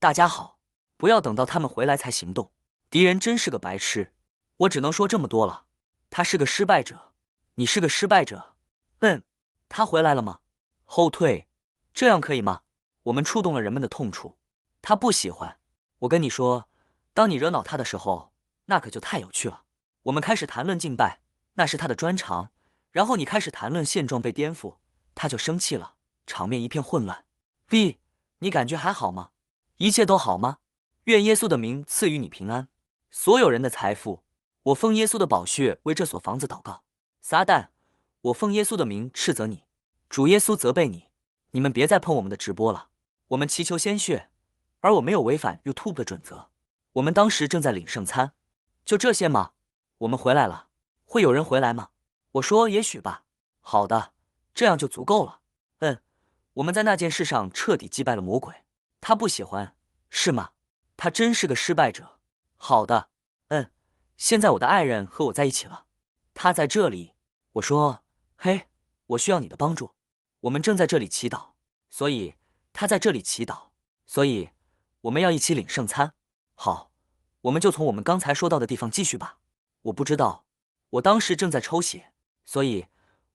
大家好，不要等到他们回来才行动。敌人真是个白痴，我只能说这么多了。他是个失败者，你是个失败者。他回来了吗？后退，这样可以吗？我们触动了人们的痛处，他不喜欢。我跟你说，当你惹恼他的时候，那可就太有趣了。我们开始谈论敬拜，那是他的专长。然后你开始谈论现状被颠覆，他就生气了，场面一片混乱。V，你感觉还好吗？一切都好吗？愿耶稣的名赐予你平安，所有人的财富。我奉耶稣的宝血为这所房子祷告。撒旦，我奉耶稣的名斥责你，主耶稣责备你，你们别再碰我们的直播了。我们祈求鲜血，而我没有违反 YouTube 的准则。我们当时正在领圣餐，就这些吗？我们回来了，会有人回来吗？我说也许吧。好的，这样就足够了。我们在那件事上彻底击败了魔鬼，他不喜欢，是吗？他真是个失败者。好的，现在我的爱人和我在一起了，他在这里。我说，嘿，我需要你的帮助。我们正在这里祈祷，所以他在这里祈祷，所以我们要一起领圣餐。好，我们就从我们刚才说到的地方继续吧。我不知道，我当时正在抽血，所以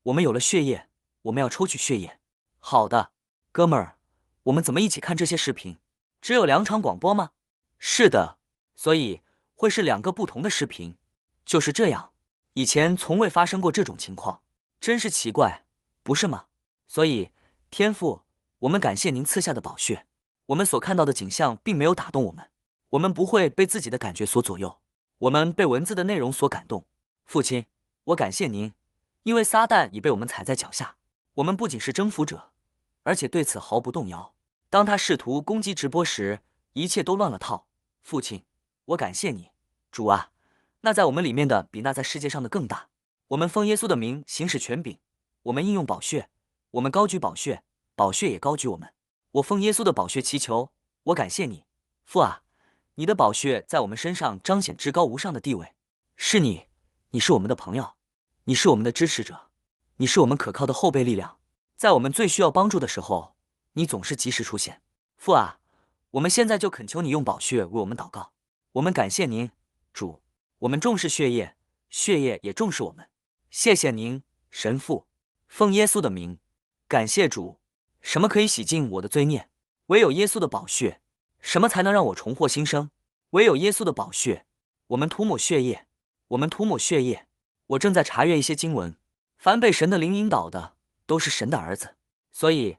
我们有了血液，我们要抽取血液。好的，哥们儿，我们怎么一起看这些视频？只有2场广播吗？是的，所以会是2个不同的视频。就是这样，以前从未发生过这种情况，真是奇怪，不是吗？所以，天父，我们感谢您赐下的宝血。我们所看到的景象并没有打动我们，我们不会被自己的感觉所左右，我们被文字的内容所感动。父亲，我感谢您，因为撒旦已被我们踩在脚下。我们不仅是征服者，而且对此毫不动摇。当他试图攻击直播时，一切都乱了套。父亲，我感谢你，主啊，那在我们里面的比那在世界上的更大。我们奉耶稣的名行使权柄，我们应用宝血，我们高举宝血，宝血也高举我们。我奉耶稣的宝血祈求，我感谢你，父啊，你的宝血在我们身上彰显至高无上的地位。是你，你是我们的朋友，你是我们的支持者，你是我们可靠的后备力量。在我们最需要帮助的时候，你总是及时出现。父啊，我们现在就恳求你用宝血为我们祷告。我们感谢您，主。我们重视血液，血液也重视我们。谢谢您，神父。奉耶稣的名，感谢主。什么可以洗净我的罪孽？唯有耶稣的宝血。什么才能让我重获新生？唯有耶稣的宝血。我们涂抹血液，我们涂抹血液。我正在查阅一些经文，凡被神的灵引导的，都是神的儿子。所以，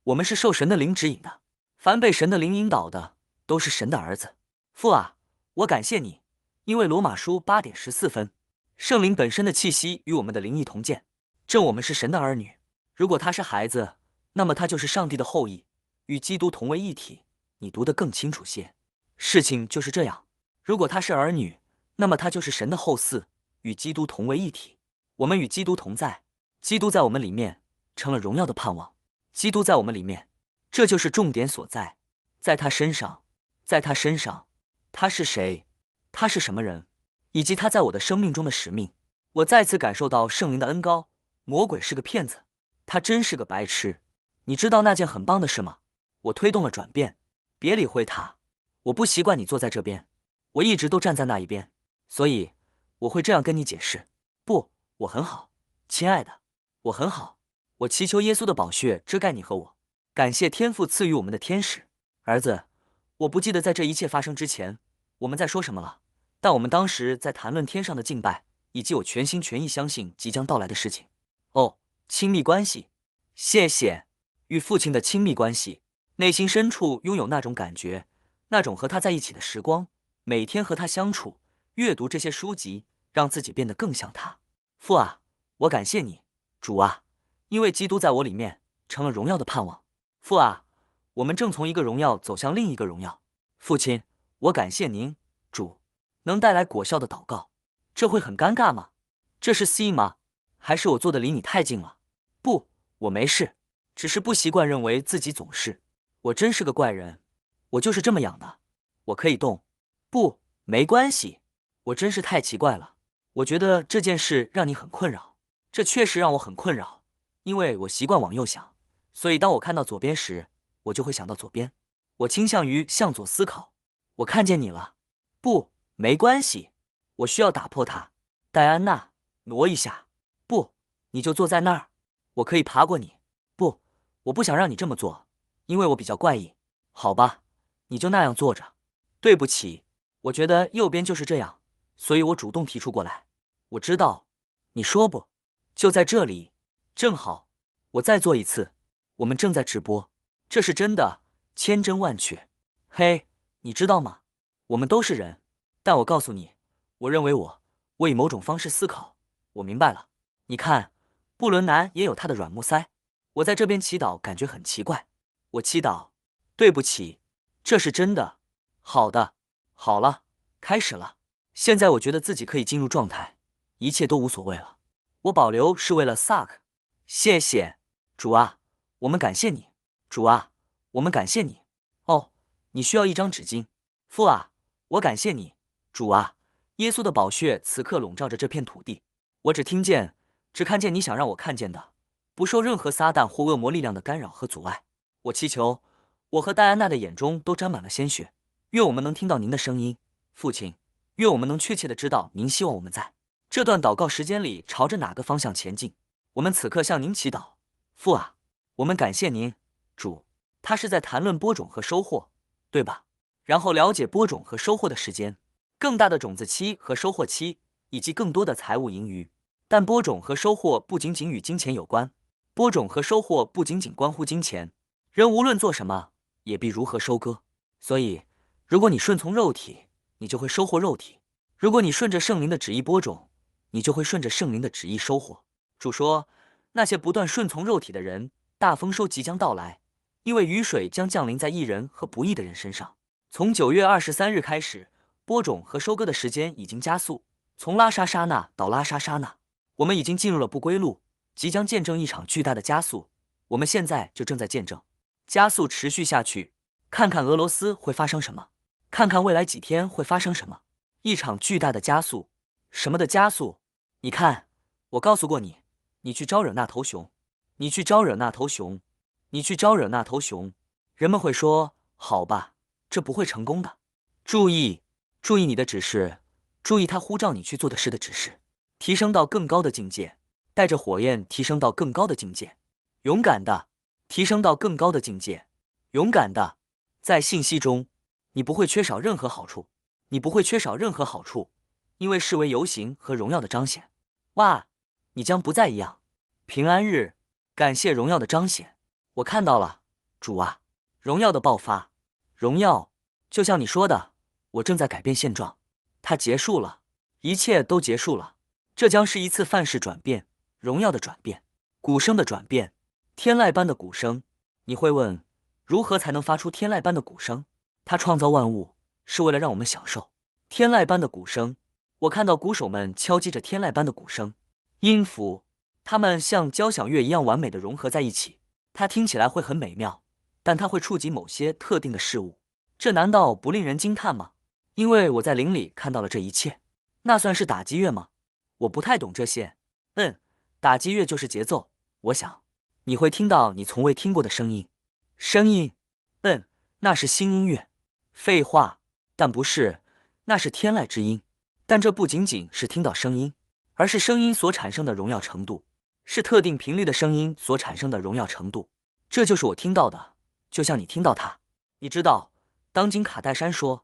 我们是受神的灵指引的。凡被神的灵引导的，都是神的儿子。父啊，我感谢你，因为罗马书8:14，圣灵本身的气息与我们的灵意同见，正我们是神的儿女。如果他是孩子，那么他就是上帝的后裔，与基督同为一体。你读得更清楚些，事情就是这样。如果他是儿女，那么他就是神的后嗣，与基督同为一体。我们与基督同在，基督在我们里面，成了荣耀的盼望。基督在我们里面，这就是重点所在。在他身上，在他身上，他是谁？他是什么人？以及他在我的生命中的使命。我再次感受到圣灵的恩膏。魔鬼是个骗子，他真是个白痴。你知道那件很棒的事吗？我推动了转变。别理会他。我不习惯你坐在这边，我一直都站在那一边，所以我会这样跟你解释。不，我很好，亲爱的，我很好。我祈求耶稣的宝血遮盖你和我。感谢天父赐予我们的天使。儿子，我不记得在这一切发生之前，我们在说什么了，但我们当时在谈论天上的敬拜，以及我全心全意相信即将到来的事情。哦，亲密关系，谢谢。与父亲的亲密关系，内心深处拥有那种感觉，那种和他在一起的时光，每天和他相处，阅读这些书籍，让自己变得更像他。父啊，我感谢你，主啊，因为基督在我里面成了荣耀的盼望。父啊，我们正从一个荣耀走向另一个荣耀。父亲，我感谢您，主，能带来果效的祷告。这会很尴尬吗？这是 C 吗？还是我坐的离你太近了？不，我没事，只是不习惯认为自己总是。我真是个怪人，我就是这么养的。我可以动。不，没关系，我真是太奇怪了。我觉得这件事让你很困扰，这确实让我很困扰，因为我习惯往右想，所以当我看到左边时，我就会想到左边。我倾向于向左思考。我看见你了。不，没关系。我需要打破它。戴安娜，挪一下。不，你就坐在那儿。我可以爬过你。不，我不想让你这么做，因为我比较怪异。好吧，你就那样坐着。对不起，我觉得右边就是这样，所以我主动提出过来。我知道，你说不，就在这里，正好。我再做一次。我们正在直播，这是真的，千真万确。嘿，你知道吗？我们都是人，但我告诉你，我认为我以某种方式思考。我明白了。你看，布伦南也有他的软木塞。我在这边祈祷，感觉很奇怪。我祈祷，对不起，这是真的。好的，好了，开始了。现在我觉得自己可以进入状态，一切都无所谓了。我保留是为了萨克。谢谢，主啊，我们感谢你。主啊，我们感谢你。哦，你需要一张纸巾。父啊，我感谢你。主啊，耶稣的宝血此刻笼罩着这片土地。我只看见你想让我看见的，不受任何撒旦或恶魔力量的干扰和阻碍。我祈求，我和戴安娜的眼中都沾满了鲜血。愿我们能听到您的声音，父亲。愿我们能确切的知道您希望我们在这段祷告时间里朝着哪个方向前进。我们此刻向您祈祷，父啊，我们感谢您，主。他是在谈论播种和收获，对吧？然后了解播种和收获的时间，更大的种子期和收获期，以及更多的财务盈余。但播种和收获不仅仅与金钱有关，播种和收获不仅仅关乎金钱。人无论做什么，也必如何收割。所以，如果你顺从肉体，你就会收获肉体；如果你顺着圣灵的旨意播种，你就会顺着圣灵的旨意收获。主说，那些不断顺从肉体的人，大丰收即将到来，因为雨水将降临在义人和不义的人身上。从9月23日开始，播种和收割的时间已经加速，从拉沙沙那到拉沙沙那，我们已经进入了不归路，即将见证一场巨大的加速。我们现在就正在见证加速持续下去。看看俄罗斯会发生什么，看看未来几天会发生什么。一场巨大的加速。什么的加速？你看，我告诉过你，你去招惹那头熊，你去招惹那头熊，你去招惹那头熊。人们会说，好吧，这不会成功的。注意，注意你的指示，注意他呼召你去做的事的指示，提升到更高的境界，带着火焰提升到更高的境界，勇敢的提升到更高的境界，勇敢的。在信息中，你不会缺少任何好处，你不会缺少任何好处，因为视为游行和荣耀的彰显。哇，你将不再一样。平安日，感谢荣耀的彰显。我看到了，主啊，荣耀的爆发，荣耀，就像你说的，我正在改变现状，它结束了，一切都结束了。这将是一次范式转变，荣耀的转变，鼓声的转变，天籁般的鼓声。你会问，如何才能发出天籁般的鼓声？他创造万物是为了让我们享受天籁般的鼓声。我看到鼓手们敲击着天籁般的鼓声，音符，它们像交响乐一样完美的融合在一起。它听起来会很美妙，但它会触及某些特定的事物。这难道不令人惊叹吗？因为我在灵里看到了这一切。那算是打击乐吗？我不太懂这些。打击乐就是节奏。我想你会听到你从未听过的声音。声音，那是新音乐。废话，但不是，那是天籁之音。但这不仅仅是听到声音，而是声音所产生的荣耀程度，是特定频率的声音所产生的荣耀程度。这就是我听到的，就像你听到它。你知道，当今卡戴珊说，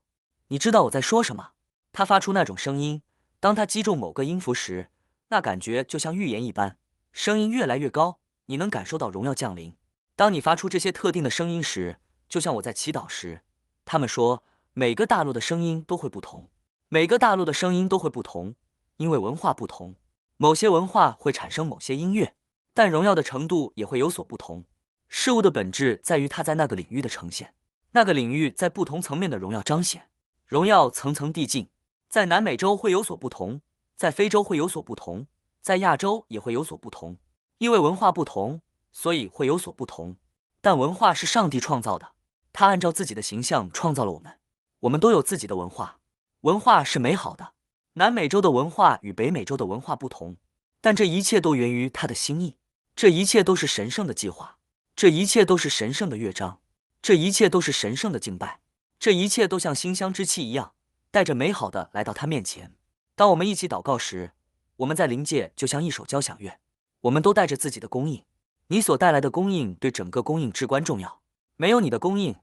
你知道我在说什么？他发出那种声音，当他击中某个音符时，那感觉就像预言一般，声音越来越高，你能感受到荣耀降临。当你发出这些特定的声音时，就像我在祈祷时，他们说每个大陆的声音都会不同，每个大陆的声音都会不同，因为文化不同，某些文化会产生某些音乐，但荣耀的程度也会有所不同。事物的本质在于它在那个领域的呈现，那个领域在不同层面的荣耀彰显，荣耀层层递进，在南美洲会有所不同，在非洲会有所不同，在亚洲也会有所不同，因为文化不同，所以会有所不同。但文化是上帝创造的，他按照自己的形象创造了我们，我们都有自己的文化，文化是美好的。南美洲的文化与北美洲的文化不同，但这一切都源于他的心意，这一切都是神圣的计划，这一切都是神圣的乐章。这一切都是神圣的敬拜，这一切都像馨香之气一样，带着美好的来到他面前。当我们一起祷告时，我们在灵界就像一首交响乐，我们都带着自己的供应。你所带来的供应对整个供应至关重要，没有你的供应，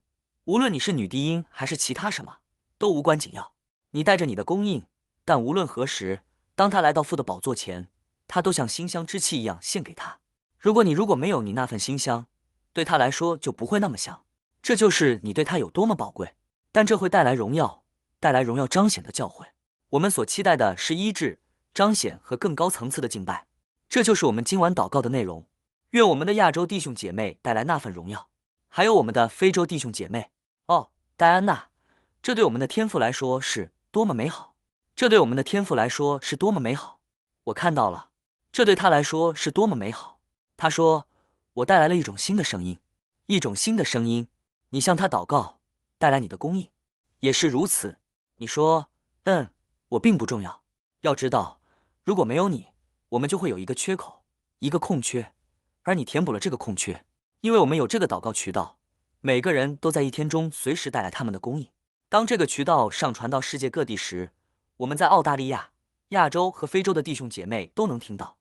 无论你是女低音还是其他什么，都无关紧要。你带着你的供应，但无论何时，当他来到父的宝座前，他都像馨香之气一样献给他。如果没有你那份馨香，对他来说就不会那么香。这就是你对他有多么宝贵。但这会带来荣耀，带来荣耀彰显的教诲。我们所期待的是医治、彰显和更高层次的敬拜。这就是我们今晚祷告的内容。愿我们的亚洲弟兄姐妹带来那份荣耀，还有我们的非洲弟兄姐妹。哦，戴安娜，这对我们的天父来说是多么美好！这对我们的天父来说是多么美好！我看到了，这对他来说是多么美好！他说：“我带来了一种新的声音，一种新的声音。你向他祷告，带来你的公义，也是如此。你说，我并不重要。要知道，如果没有你，我们就会有一个缺口，一个空缺。”而你填补了这个空缺，因为我们有这个祷告渠道，每个人都在一天中随时带来他们的供应。当这个渠道上传到世界各地时，我们在澳大利亚、亚洲和非洲的弟兄姐妹都能听到。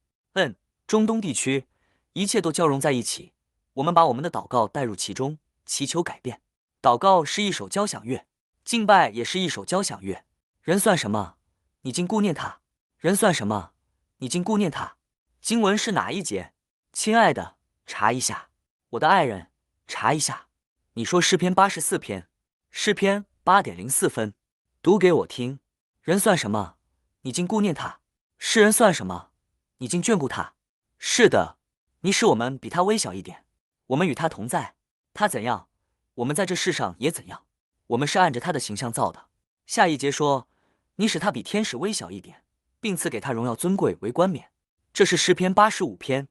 中东地区，一切都交融在一起。我们把我们的祷告带入其中，祈求改变。祷告是一首交响乐，敬拜也是一首交响乐。人算什么？你竟顾念他；人算什么？你竟顾念他。经文是哪一节？亲爱的，查一下。我的爱人，查一下。你说诗篇84篇，诗篇8.04分，读给我听。人算什么？你竟顾念他；世人算什么？你竟眷顾他。是的，你使我们比他微小一点，我们与他同在。他怎样，我们在这世上也怎样。我们是按着他的形象造的。下一节说，你使他比天使微小一点，并赐给他荣耀尊贵为冠冕。这是诗篇85篇。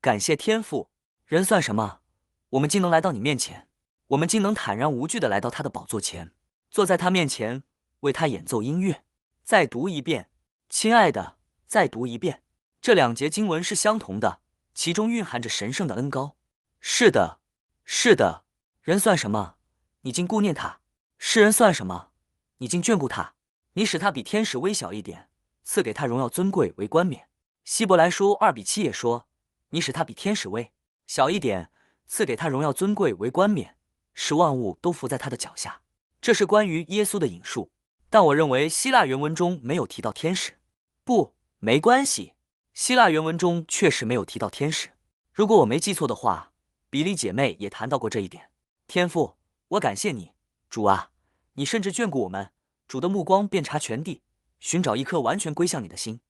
感谢天父，人算什么？我们竟能来到你面前，我们竟能坦然无惧地来到他的宝座前，坐在他面前，为他演奏音乐。再读一遍，亲爱的，再读一遍。这两节经文是相同的，其中蕴含着神圣的恩膏。是的，是的，人算什么？你竟顾念他；世人算什么？你竟眷顾他。你使他比天使微小一点，赐给他荣耀尊贵为冠冕。希伯来书2:7也说，你使他比天使微小一点，赐给他荣耀尊贵为冠冕，使万物都伏在他的脚下。这是关于耶稣的引述，但我认为希腊原文中没有提到天使。不，没关系，希腊原文中确实没有提到天使。如果我没记错的话，比利姐妹也谈到过这一点。天父，我感谢你，主啊，你甚至眷顾我们，主的目光遍察全地，寻找一颗完全归向你的心。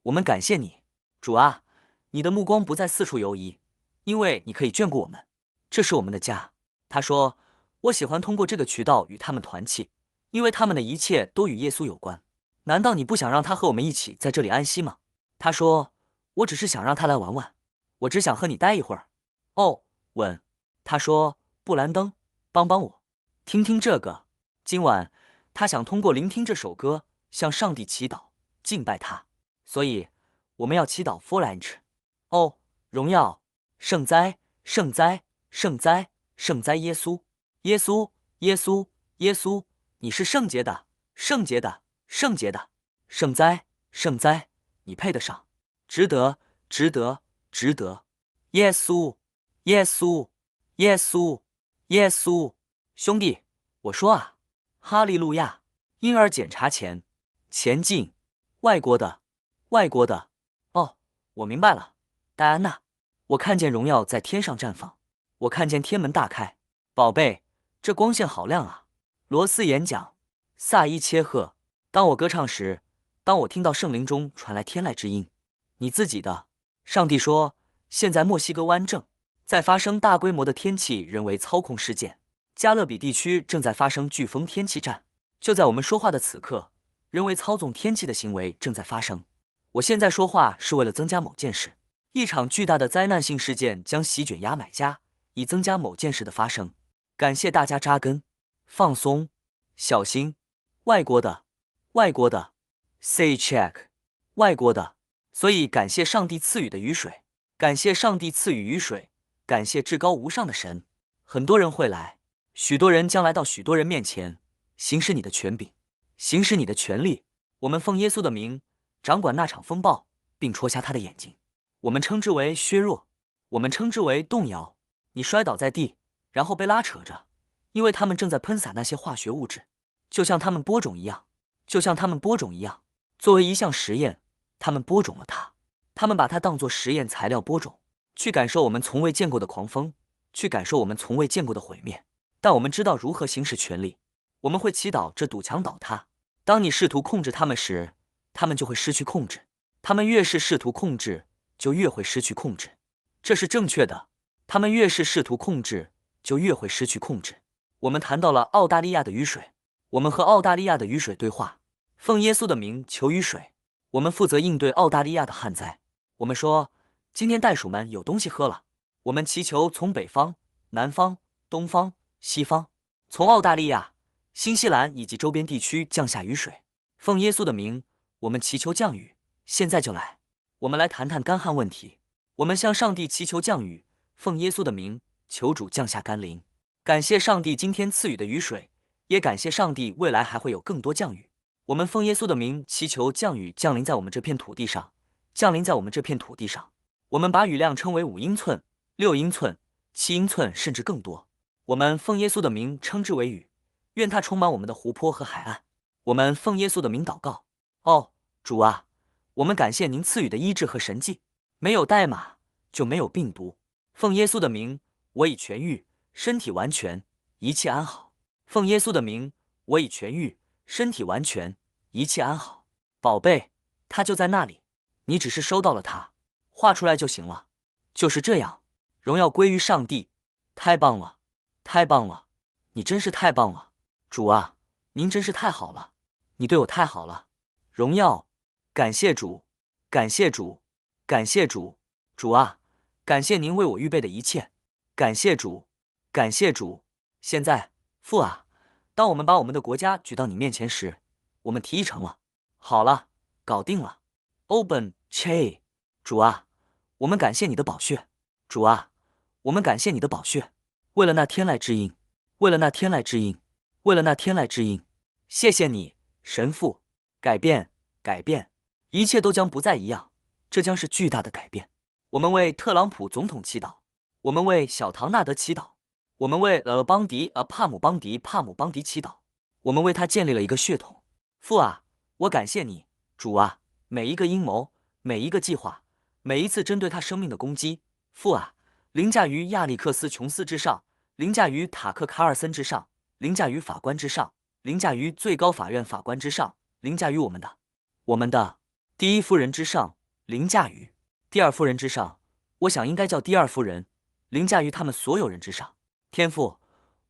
我们感谢你，主啊，你的目光不再四处游移，因为你可以眷顾我们，这是我们的家。他说，我喜欢通过这个渠道与他们团契，因为他们的一切都与耶稣有关。难道你不想让他和我们一起在这里安息吗？他说，我只是想让他来玩玩，我只想和你待一会儿。哦，吻。他说，布兰登，帮帮我，听听这个。今晚他想通过聆听这首歌向上帝祈祷，敬拜他。所以我们要祈祷 Forange。哦，荣耀，圣哉，圣哉，圣哉，圣哉耶稣，耶稣，耶稣，耶稣，你是圣洁的，圣洁的，圣洁的，圣哉，圣哉，你配得上，值得，值得，值得。耶稣，耶稣，耶稣，耶稣。兄弟，我说啊，哈利路亚！婴儿检查前，前进，外国的，外国的。哦，我明白了。戴安娜，我看见荣耀在天上绽放，我看见天门大开。宝贝，这光线好亮啊！罗斯演讲，萨伊切赫。当我歌唱时，当我听到圣灵中传来天籁之音，你自己的。上帝说，现在墨西哥湾正在发生大规模的天气人为操控事件，加勒比地区正在发生飓风天气战。就在我们说话的此刻，人为操纵天气的行为正在发生。我现在说话是为了增加某件事。一场巨大的灾难性事件将席卷牙买加，以增加某件事的发生。感谢大家扎根、放松、小心。外国的，外国的 ，say check， 外国的。所以感谢上帝赐予的雨水，感谢上帝赐予雨水，感谢至高无上的神。很多人会来，许多人将来到许多人面前，行使你的权柄，行使你的权利。我们奉耶稣的名，掌管那场风暴，并戳瞎他的眼睛。我们称之为削弱，我们称之为动摇。你摔倒在地，然后被拉扯着，因为他们正在喷洒那些化学物质，就像他们播种一样，就像他们播种一样。作为一项实验，他们播种了它，他们把它当作实验材料播种，去感受我们从未见过的狂风，去感受我们从未见过的毁灭。但我们知道如何行使权力，我们会祈祷这堵墙倒塌。当你试图控制他们时，他们就会失去控制。他们越是试图控制，就越会失去控制。这是正确的。他们越是试图控制，就越会失去控制。我们谈到了澳大利亚的雨水，我们和澳大利亚的雨水对话，奉耶稣的名求雨水。我们负责应对澳大利亚的旱灾。我们说，今天袋鼠们有东西喝了。我们祈求从北方、南方、东方、西方，从澳大利亚、新西兰以及周边地区降下雨水。奉耶稣的名，我们祈求降雨，现在就来。我们来谈谈干旱问题。我们向上帝祈求降雨，奉耶稣的名，求主降下甘霖。感谢上帝今天赐予的雨水，也感谢上帝未来还会有更多降雨。我们奉耶稣的名祈求降雨降临在我们这片土地上，降临在我们这片土地上。我们把雨量称为5英寸、6英寸、7英寸，甚至更多。我们奉耶稣的名称之为雨，愿它充满我们的湖泊和海岸。我们奉耶稣的名祷告。哦，主啊，我们感谢您赐予的医治和神迹。没有代码就没有病毒。奉耶稣的名，我已痊愈，身体完全，一切安好。奉耶稣的名，我已痊愈，身体完全，一切安好。宝贝，它就在那里，你只是收到了它，画出来就行了。就是这样，荣耀归于上帝。太棒了，太棒了，你真是太棒了，主啊，您真是太好了，你对我太好了。荣耀，感谢主，感谢主，感谢主，主啊，感谢您为我预备的一切，感谢主，感谢主。现在，父啊，当我们把我们的国家举到你面前时，我们提议成了。好了，搞定了。Open Che， 主啊，我们感谢你的宝血，主啊，我们感谢你的宝血，为了那天籁之音，为了那天籁之音，为了那天籁之音，谢谢你，神父。改变，改变，一切都将不再一样，这将是巨大的改变。我们为特朗普总统祈祷，我们为小唐纳德祈祷，我们为邦迪帕姆邦迪祈祷，我们为他建立了一个血统。父啊，我感谢你，主啊，每一个阴谋，每一个计划，每一次针对他生命的攻击，父啊，凌驾于亚历克斯琼斯之上，凌驾于塔克卡尔森之上，凌驾于法官之上，凌驾于最高法院法官之上，凌驾于我们的第一夫人之上，凌驾于第二夫人之上，我想应该叫第二夫人，凌驾于他们所有人之上。天父，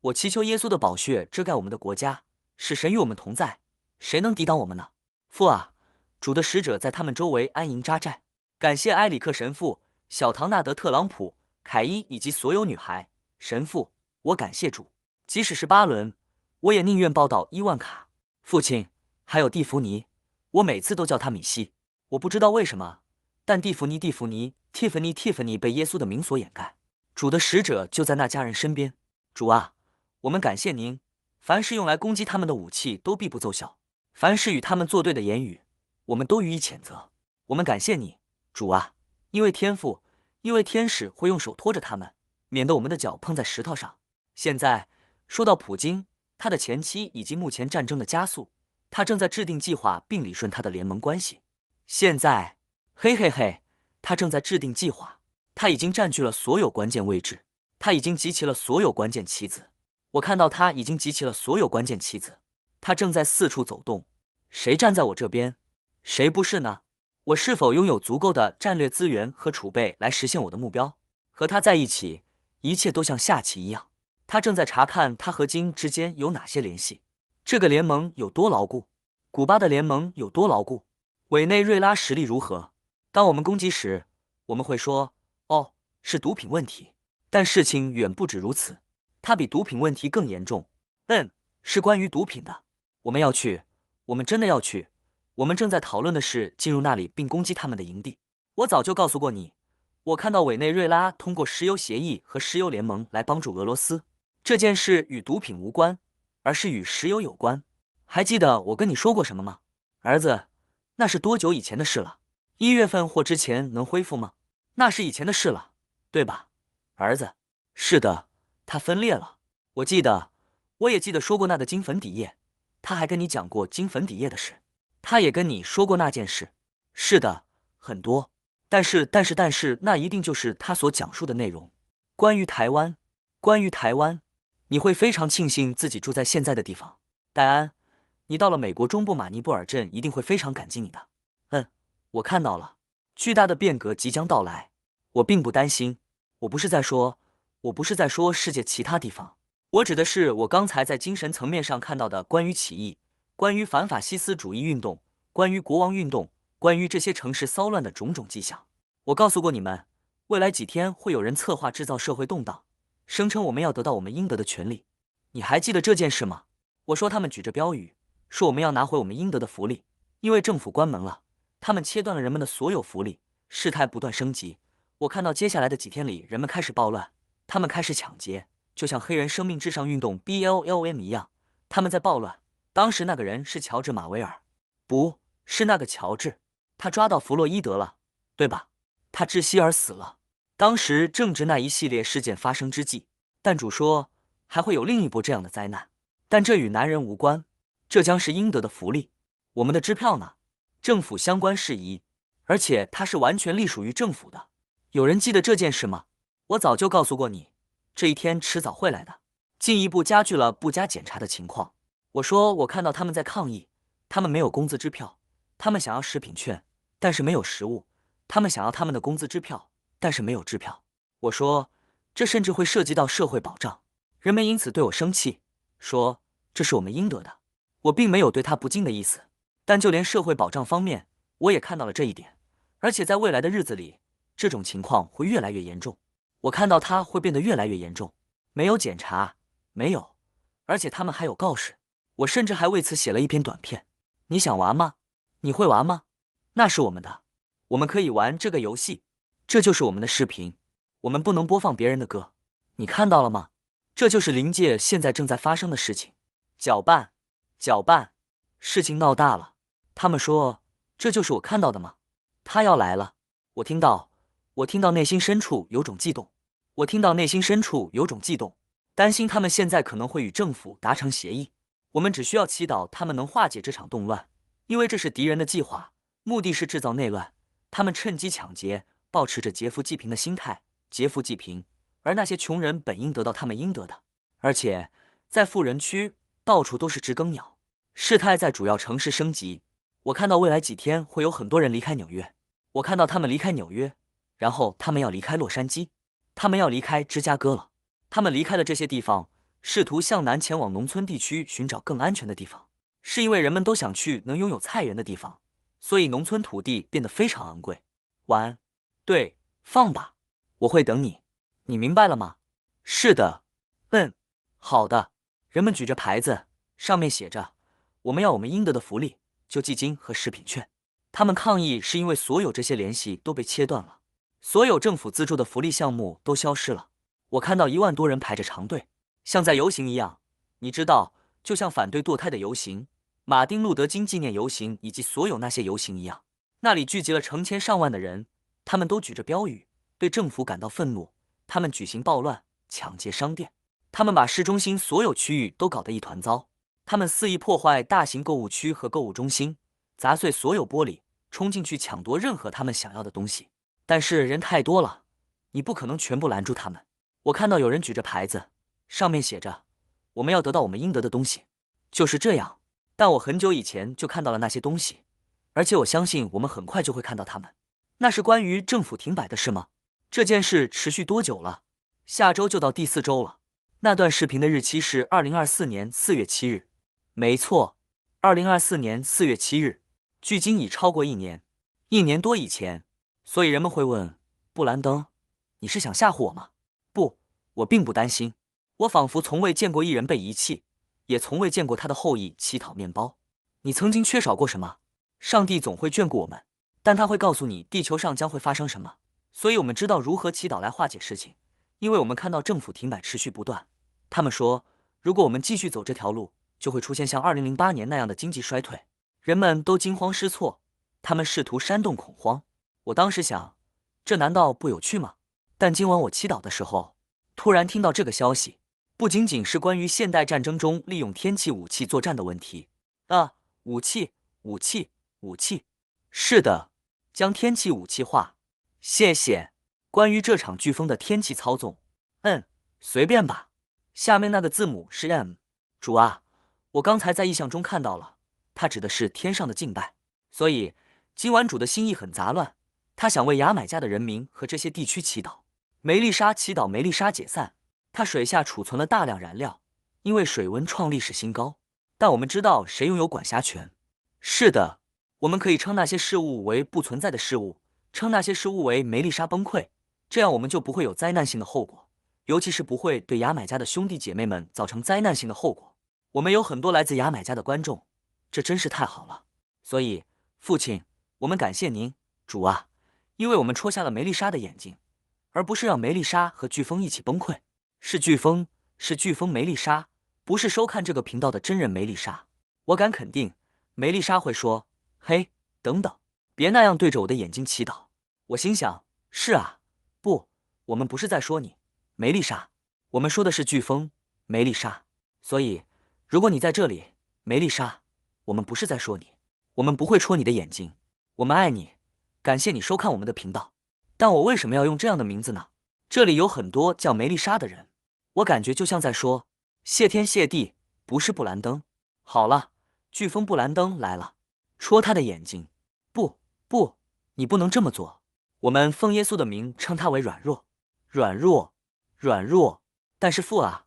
我祈求耶稣的宝血遮盖我们的国家，使神与我们同在，谁能抵挡我们呢？父啊，主的使者在他们周围安营扎寨。感谢埃里克神父、小唐纳德特朗普、凯伊以及所有女孩。神父，我感谢主，即使是巴伦，我也宁愿报道伊万卡。父亲，还有蒂芙尼，我每次都叫他米西，我不知道为什么，但蒂芙尼 Tiffany 被耶稣的名所掩盖。主的使者就在那家人身边。主啊，我们感谢您，凡是用来攻击他们的武器都必不奏效，凡是与他们作对的言语，我们都予以谴责。我们感谢你，主啊，因为天父，因为天使会用手托着他们，免得我们的脚碰在石头上。现在说到普京，他的前妻以及目前战争的加速，他正在制定计划并理顺他的联盟关系。现在，嘿嘿嘿，他正在制定计划，他已经占据了所有关键位置，他已经集齐了所有关键棋子。我看到他已经集齐了所有关键棋子，他正在四处走动。谁站在我这边？谁不是呢？我是否拥有足够的战略资源和储备来实现我的目标？和他在一起，一切都像下棋一样。他正在查看他和金之间有哪些联系，这个联盟有多牢固，古巴的联盟有多牢固，委内瑞拉实力如何。当我们攻击时，我们会说，哦，是毒品问题，但事情远不止如此，它比毒品问题更严重。是关于毒品的。我们要去，我们真的要去。我们正在讨论的是进入那里并攻击他们的营地。我早就告诉过你，我看到委内瑞拉通过石油协议和石油联盟来帮助俄罗斯。这件事与毒品无关，而是与石油有关。还记得我跟你说过什么吗？儿子，那是多久以前的事了？1月份或之前能恢复吗？那是以前的事了，对吧，儿子？是的，它分裂了。我记得，我也记得说过那个金粉底液，他还跟你讲过金粉底液的事，他也跟你说过那件事。是的，很多。但是，那一定就是他所讲述的内容。关于台湾，关于台湾，你会非常庆幸自己住在现在的地方。戴安，你到了美国中部马尼布尔镇，一定会非常感激你的。我看到了，巨大的变革即将到来。我并不担心，我不是在说，我不是在说世界其他地方，我指的是我刚才在精神层面上看到的关于起义、关于反法西斯主义运动、关于国王运动、关于这些城市骚乱的种种迹象。我告诉过你们，未来几天会有人策划制造社会动荡，声称我们要得到我们应得的权利。你还记得这件事吗？我说他们举着标语，说我们要拿回我们应得的福利，因为政府关门了，他们切断了人们的所有福利。事态不断升级，我看到接下来的几天里，人们开始暴乱，他们开始抢劫，就像黑人生命至上运动 BLM 一样，他们在暴乱。当时那个人是乔治·马维尔，不是那个乔治，他抓到弗洛伊德了，对吧？他窒息而死了。当时正值那一系列事件发生之际，但主说还会有另一波这样的灾难，但这与男人无关，这将是应得的福利。我们的支票呢？政府相关事宜，而且它是完全隶属于政府的。有人记得这件事吗？我早就告诉过你，这一天迟早会来的，进一步加剧了不加检查的情况。我说我看到他们在抗议，他们没有工资支票，他们想要食品券，但是没有食物，他们想要他们的工资支票，但是没有支票。我说这甚至会涉及到社会保障，人们因此对我生气，说这是我们应得的。我并没有对他不敬的意思，但就连社会保障方面，我也看到了这一点，而且在未来的日子里，这种情况会越来越严重。我看到它会变得越来越严重。没有检查，没有，而且他们还有告示。我甚至还为此写了一篇短片。你想玩吗？你会玩吗？那是我们的，我们可以玩这个游戏，这就是我们的视频。我们不能播放别人的歌。你看到了吗？这就是灵界现在正在发生的事情。搅拌，搅拌，事情闹大了。他们说，这就是我看到的吗？他要来了。我听到内心深处有种悸动。我听到内心深处有种悸动，担心他们现在可能会与政府达成协议。我们只需要祈祷他们能化解这场动乱，因为这是敌人的计划，目的是制造内乱。他们趁机抢劫，抱持着劫富济贫的心态，劫富济贫，而那些穷人本应得到他们应得的。而且在富人区，到处都是知更鸟。事态在主要城市升级。我看到未来几天会有很多人离开纽约，我看到他们离开纽约，然后他们要离开洛杉矶，他们要离开芝加哥了。他们离开了这些地方，试图向南前往农村地区寻找更安全的地方，是因为人们都想去能拥有菜园的地方，所以农村土地变得非常昂贵。完，对，放吧，我会等你，你明白了吗？是的，好的。人们举着牌子，上面写着我们要我们应得的福利，救济金和食品券。他们抗议是因为所有这些联系都被切断了，所有政府资助的福利项目都消失了。我看到1万多人排着长队，像在游行一样。你知道，就像反对堕胎的游行、马丁路德金纪念游行以及所有那些游行一样，那里聚集了成千上万的人，他们都举着标语，对政府感到愤怒。他们举行暴乱，抢劫商店，他们把市中心所有区域都搞得一团糟。他们肆意破坏大型购物区和购物中心，砸碎所有玻璃，冲进去抢夺任何他们想要的东西。但是人太多了，你不可能全部拦住他们。我看到有人举着牌子，上面写着我们要得到我们应得的东西。就是这样，但我很久以前就看到了那些东西，而且我相信我们很快就会看到他们。那是关于政府停摆的事吗？这件事持续多久了？下周就到第4周了。那段视频的日期是2024年4月7日。没错，2024年4月7日，距今已超过1年多以前。所以人们会问，布兰登，你是想吓唬我吗？不，我并不担心。我仿佛从未见过一人被遗弃，也从未见过他的后裔乞讨面包。你曾经缺少过什么？上帝总会眷顾我们，但他会告诉你地球上将会发生什么。所以我们知道如何祈祷来化解事情，因为我们看到政府停摆持续不断，他们说，如果我们继续走这条路，就会出现像2008年那样的经济衰退，人们都惊慌失措。他们试图煽动恐慌。我当时想，这难道不有趣吗？但今晚我祈祷的时候，突然听到这个消息，不仅仅是关于现代战争中利用天气武器作战的问题。武器，武器，武器。是的，将天气武器化。谢谢。关于这场飓风的天气操纵，随便吧。下面那个字母是 M。主啊，我刚才在异象中看到了，它指的是天上的敬拜。所以今晚主的心意很杂乱，他想为牙买加的人民和这些地区祈祷。梅丽莎祈祷梅丽莎解散。他水下储存了大量燃料，因为水温创历史新高。但我们知道谁拥有管辖权。是的，我们可以称那些事物为不存在的事物，称那些事物为梅丽莎崩溃，这样我们就不会有灾难性的后果，尤其是不会对牙买加的兄弟姐妹们造成灾难性的后果。我们有很多来自牙买加的观众，这真是太好了。所以，父亲，我们感谢您，主啊，因为我们戳瞎了梅丽莎的眼睛，而不是让梅丽莎和飓风一起崩溃。是飓风，是飓风梅丽莎，不是收看这个频道的真人梅丽莎。我敢肯定，梅丽莎会说：“嘿，等等，别那样对着我的眼睛祈祷。”我心想：是啊，不，我们不是在说你，梅丽莎，我们说的是飓风，梅丽莎。所以，如果你在这里，梅丽莎，我们不是在说你，我们不会戳你的眼睛。我们爱你，感谢你收看我们的频道。但我为什么要用这样的名字呢？这里有很多叫梅丽莎的人。我感觉就像在说谢天谢地，不是布兰登。好了，飓风布兰登来了，戳他的眼睛。不，你不能这么做。我们奉耶稣的名称他为软弱，软弱，软弱。但是父啊，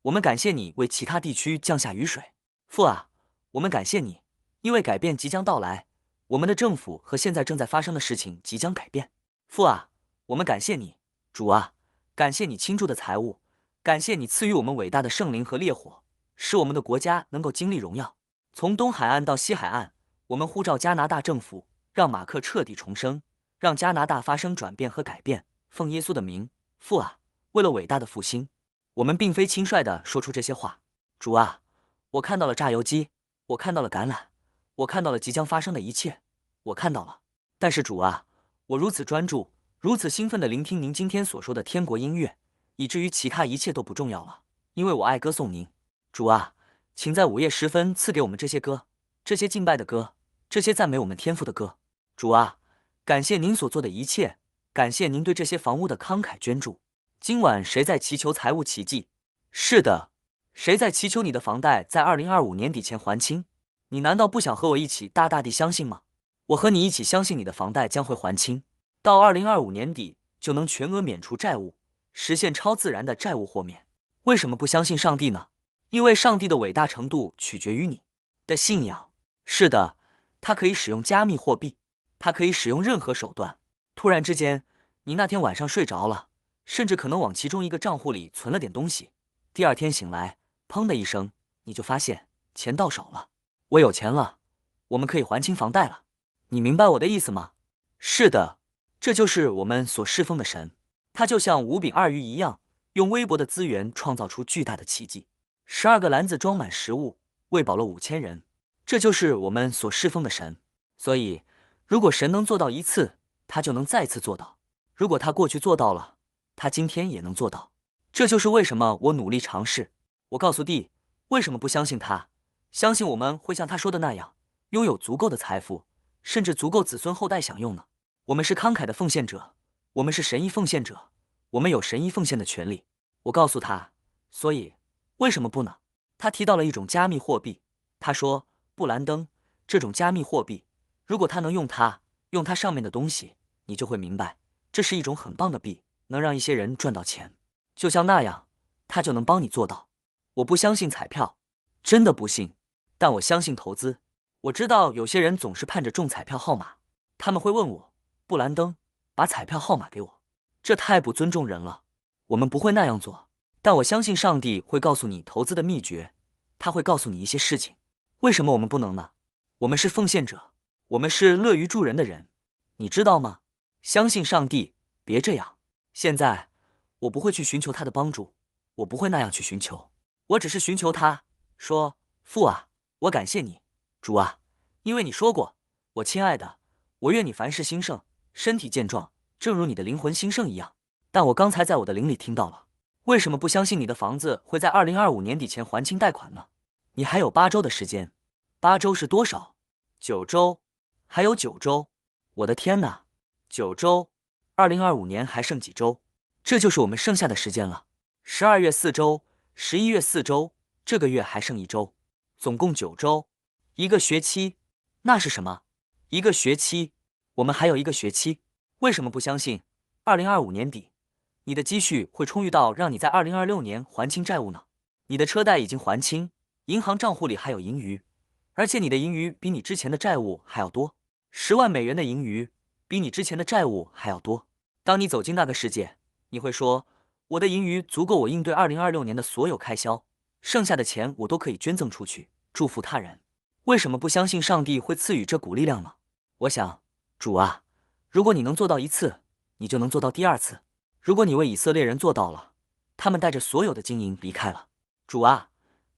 我们感谢你为其他地区降下雨水。父啊，我们感谢你，因为改变即将到来，我们的政府和现在正在发生的事情即将改变。父啊，我们感谢你，主啊，感谢你倾注的财物。感谢你赐予我们伟大的圣灵和烈火，使我们的国家能够经历荣耀。从东海岸到西海岸，我们呼召加拿大政府，让马克彻底重生，让加拿大发生转变和改变。奉耶稣的名，父啊，为了伟大的复兴，我们并非轻率地说出这些话。主啊，我看到了榨油机，我看到了橄榄，我看到了即将发生的一切，我看到了。但是主啊，我如此专注，如此兴奋地聆听您今天所说的天国音乐，以至于其他一切都不重要了，因为我爱歌颂您。主啊，请在午夜时分赐给我们这些歌，这些敬拜的歌，这些赞美我们天父的歌。主啊，感谢您所做的一切，感谢您对这些房屋的慷慨捐助。今晚谁在祈求财务奇迹？是的，谁在祈求你的房贷在2025年底前还清？你难道不想和我一起大大地相信吗？我和你一起相信你的房贷将会还清，到2025年底就能全额免除债务，实现超自然的债务豁免。为什么不相信上帝呢？因为上帝的伟大程度取决于你的信仰。是的，他可以使用加密货币，他可以使用任何手段。突然之间，你那天晚上睡着了，甚至可能往其中一个账户里存了点东西。第二天醒来，砰的一声，你就发现钱到手了。我有钱了，我们可以还清房贷了。你明白我的意思吗？是的，这就是我们所侍奉的神。他就像五饼二鱼一样，用微薄的资源创造出巨大的奇迹。12个篮子装满食物，喂饱了5000人。这就是我们所侍奉的神。所以，如果神能做到一次，他就能再次做到。如果他过去做到了，他今天也能做到。这就是为什么我努力尝试。我告诉地，为什么不相信他？相信我们会像他说的那样，拥有足够的财富，甚至足够子孙后代享用呢？我们是慷慨的奉献者，我们是神意奉献者，我们有神意奉献的权利。我告诉他，所以为什么不呢？他提到了一种加密货币，他说，布兰登，这种加密货币，如果他能用它上面的东西，你就会明白，这是一种很棒的币，能让一些人赚到钱。就像那样，他就能帮你做到。我不相信彩票，真的不信，但我相信投资。我知道有些人总是盼着中彩票号码，他们会问我，布兰登，把彩票号码给我。这太不尊重人了，我们不会那样做。但我相信上帝会告诉你投资的秘诀，他会告诉你一些事情。为什么我们不能呢？我们是奉献者，我们是乐于助人的人，你知道吗？相信上帝，别这样。现在，我不会去寻求他的帮助，我不会那样去寻求，我只是寻求他，说：父啊，我感谢你，主啊，因为你说过，我亲爱的，我愿你凡事兴盛，身体健壮，正如你的灵魂兴盛一样。但我刚才在我的灵里听到了，为什么不相信你的房子会在2025年底前还清贷款呢？你还有8周的时间，8周是多少？9周，还有9周。我的天哪，9周，2025年还剩几周？这就是我们剩下的时间了。12月4周，11月4周，这个月还剩1周，总共9周，一个学期。那是什么？一个学期？我们还有一个学期。为什么不相信2025年底你的积蓄会充裕到让你在2026年还清债务呢？你的车贷已经还清，银行账户里还有盈余，而且你的盈余比你之前的债务还要多，10万美元的盈余比你之前的债务还要多。当你走进那个世界，你会说，我的盈余足够我应对2026年的所有开销，剩下的钱我都可以捐赠出去，祝福他人。为什么不相信上帝会赐予这股力量呢？我想，主啊，如果你能做到1次，你就能做到第2次。如果你为以色列人做到了，他们带着所有的金银离开了。主啊，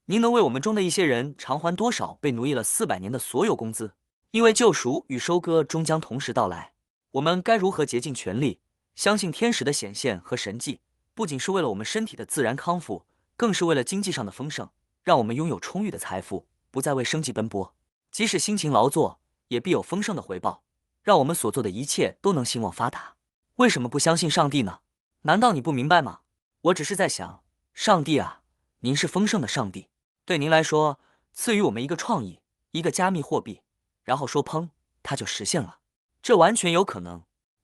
您能为我们中的一些人偿还多少被奴役了400年的所有工资？因为救赎与收割终将同时到来，我们该如何竭尽全力，相信天使的显现和神迹，不仅是为了我们身体的自然康复，更是为了经济上的丰盛，让我们拥有充裕的财富，不再为生计奔波。即使辛勤劳作，也必有丰盛的回报，让我们所做的一切都能兴旺发达。为什么不相信上帝呢？难道你不明白吗？我只是在想，上帝啊，您是丰盛的上帝，对您来说，赐予我们一个创意，一个加密货币，然后说砰，它就实现了，这完全有可能。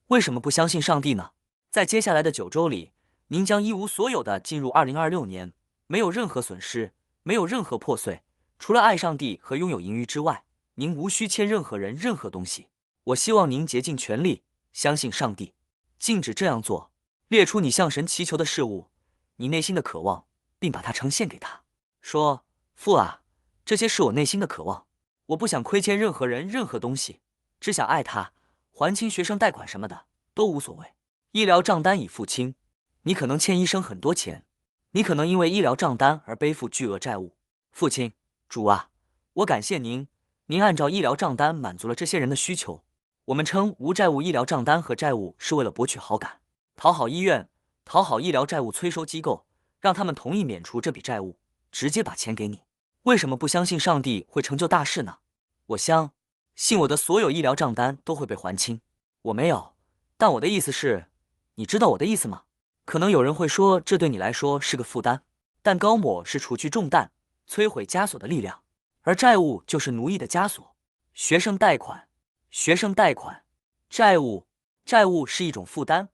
为什么不相信上帝呢？在接下来的9周里，您将一无所有的进入2026年，没有任何损失，没有任何破碎，除了爱上帝和拥有盈余之外，您无需欠任何人任何东西。我希望您竭尽全力，相信上帝，禁止这样做，列出你向神祈求的事物，你内心的渴望，并把它呈现给他，说：父啊，这些是我内心的渴望，我不想亏欠任何人任何东西，只想爱他，还清学生贷款什么的都无所谓。医疗账单已付清，你可能欠医生很多钱，你可能因为医疗账单而背负巨额债务。父亲，主啊，我感谢您，您按照医疗账单满足了这些人的需求。我们称无债务医疗账单和债务是为了博取好感，讨好医院，讨好医疗债务催收机构，让他们同意免除这笔债务，直接把钱给你。为什么不相信上帝会成就大事呢？我相信我的所有医疗账单都会被还清。我没有，但我的意思是，你知道我的意思吗？可能有人会说这对你来说是个负担，但高抹是除去重担、摧毁枷锁的力量，而债务就是奴役的枷锁。学生贷款，学生贷款，债务，债务是一种负担，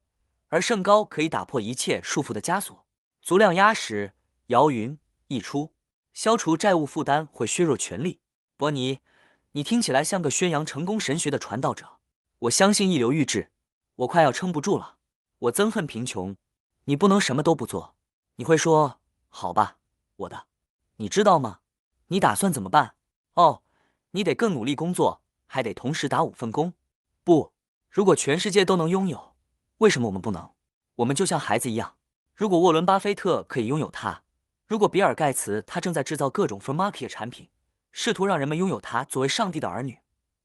而圣膏可以打破一切束缚的枷锁。足量压实，摇匀，溢出，消除债务负担会削弱权力。伯尼，你听起来像个宣扬成功神学的传道者。我相信一流预制，我快要撑不住了。我憎恨贫穷。你不能什么都不做。你会说，好吧，我的，你知道吗？你打算怎么办？哦，你得更努力工作，还得同时打5份工。不，如果全世界都能拥有，为什么我们不能？我们就像孩子一样。如果沃伦·巴菲特可以拥有它，如果比尔·盖茨他正在制造各种 for market 产品，试图让人们拥有它作为上帝的儿女，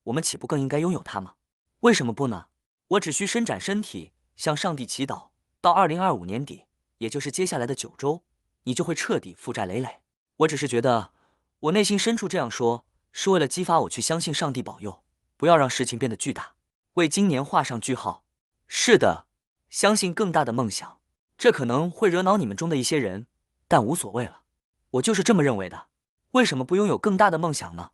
我们岂不更应该拥有它吗？为什么不呢？我只需伸展身体，向上帝祈祷，到2025年底，也就是接下来的9周，你就会彻底负债累累。我只是觉得，我内心深处这样说，是为了激发我去相信上帝保佑，不要让事情变得巨大，为今年画上句号。是的，相信更大的梦想，这可能会惹恼你们中的一些人，但无所谓了，我就是这么认为的。为什么不拥有更大的梦想呢？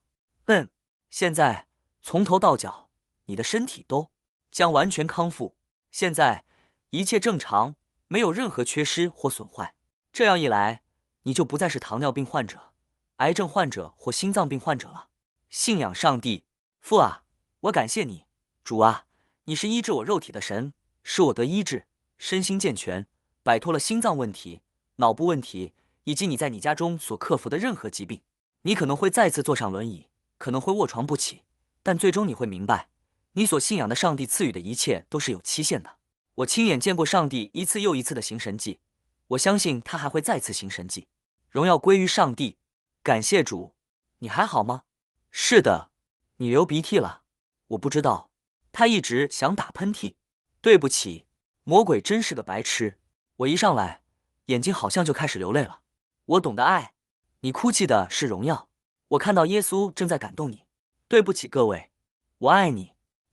现在从头到脚，你的身体都将完全康复，现在一切正常，没有任何缺失或损坏。这样一来，你就不再是糖尿病患者、癌症患者或心脏病患者了。信仰上帝，父啊，我感谢你，主啊，你是医治我肉体的神，使我得医治，身心健全，摆脱了心脏问题、脑部问题，以及你在你家中所克服的任何疾病。你可能会再次坐上轮椅，可能会卧床不起，但最终你会明白，你所信仰的上帝赐予的一切都是有期限的。我亲眼见过上帝一次又一次的行神迹，我相信他还会再次行神迹。荣耀归于上帝，感谢主。你还好吗？是的，你流鼻涕了。我不知道，他一直想打喷嚏。对不起，魔鬼真是个白痴。我一上来，眼睛好像就开始流泪了。我懂得爱，你哭泣的是荣耀。我看到耶稣正在感动你。对不起，各位，我爱你。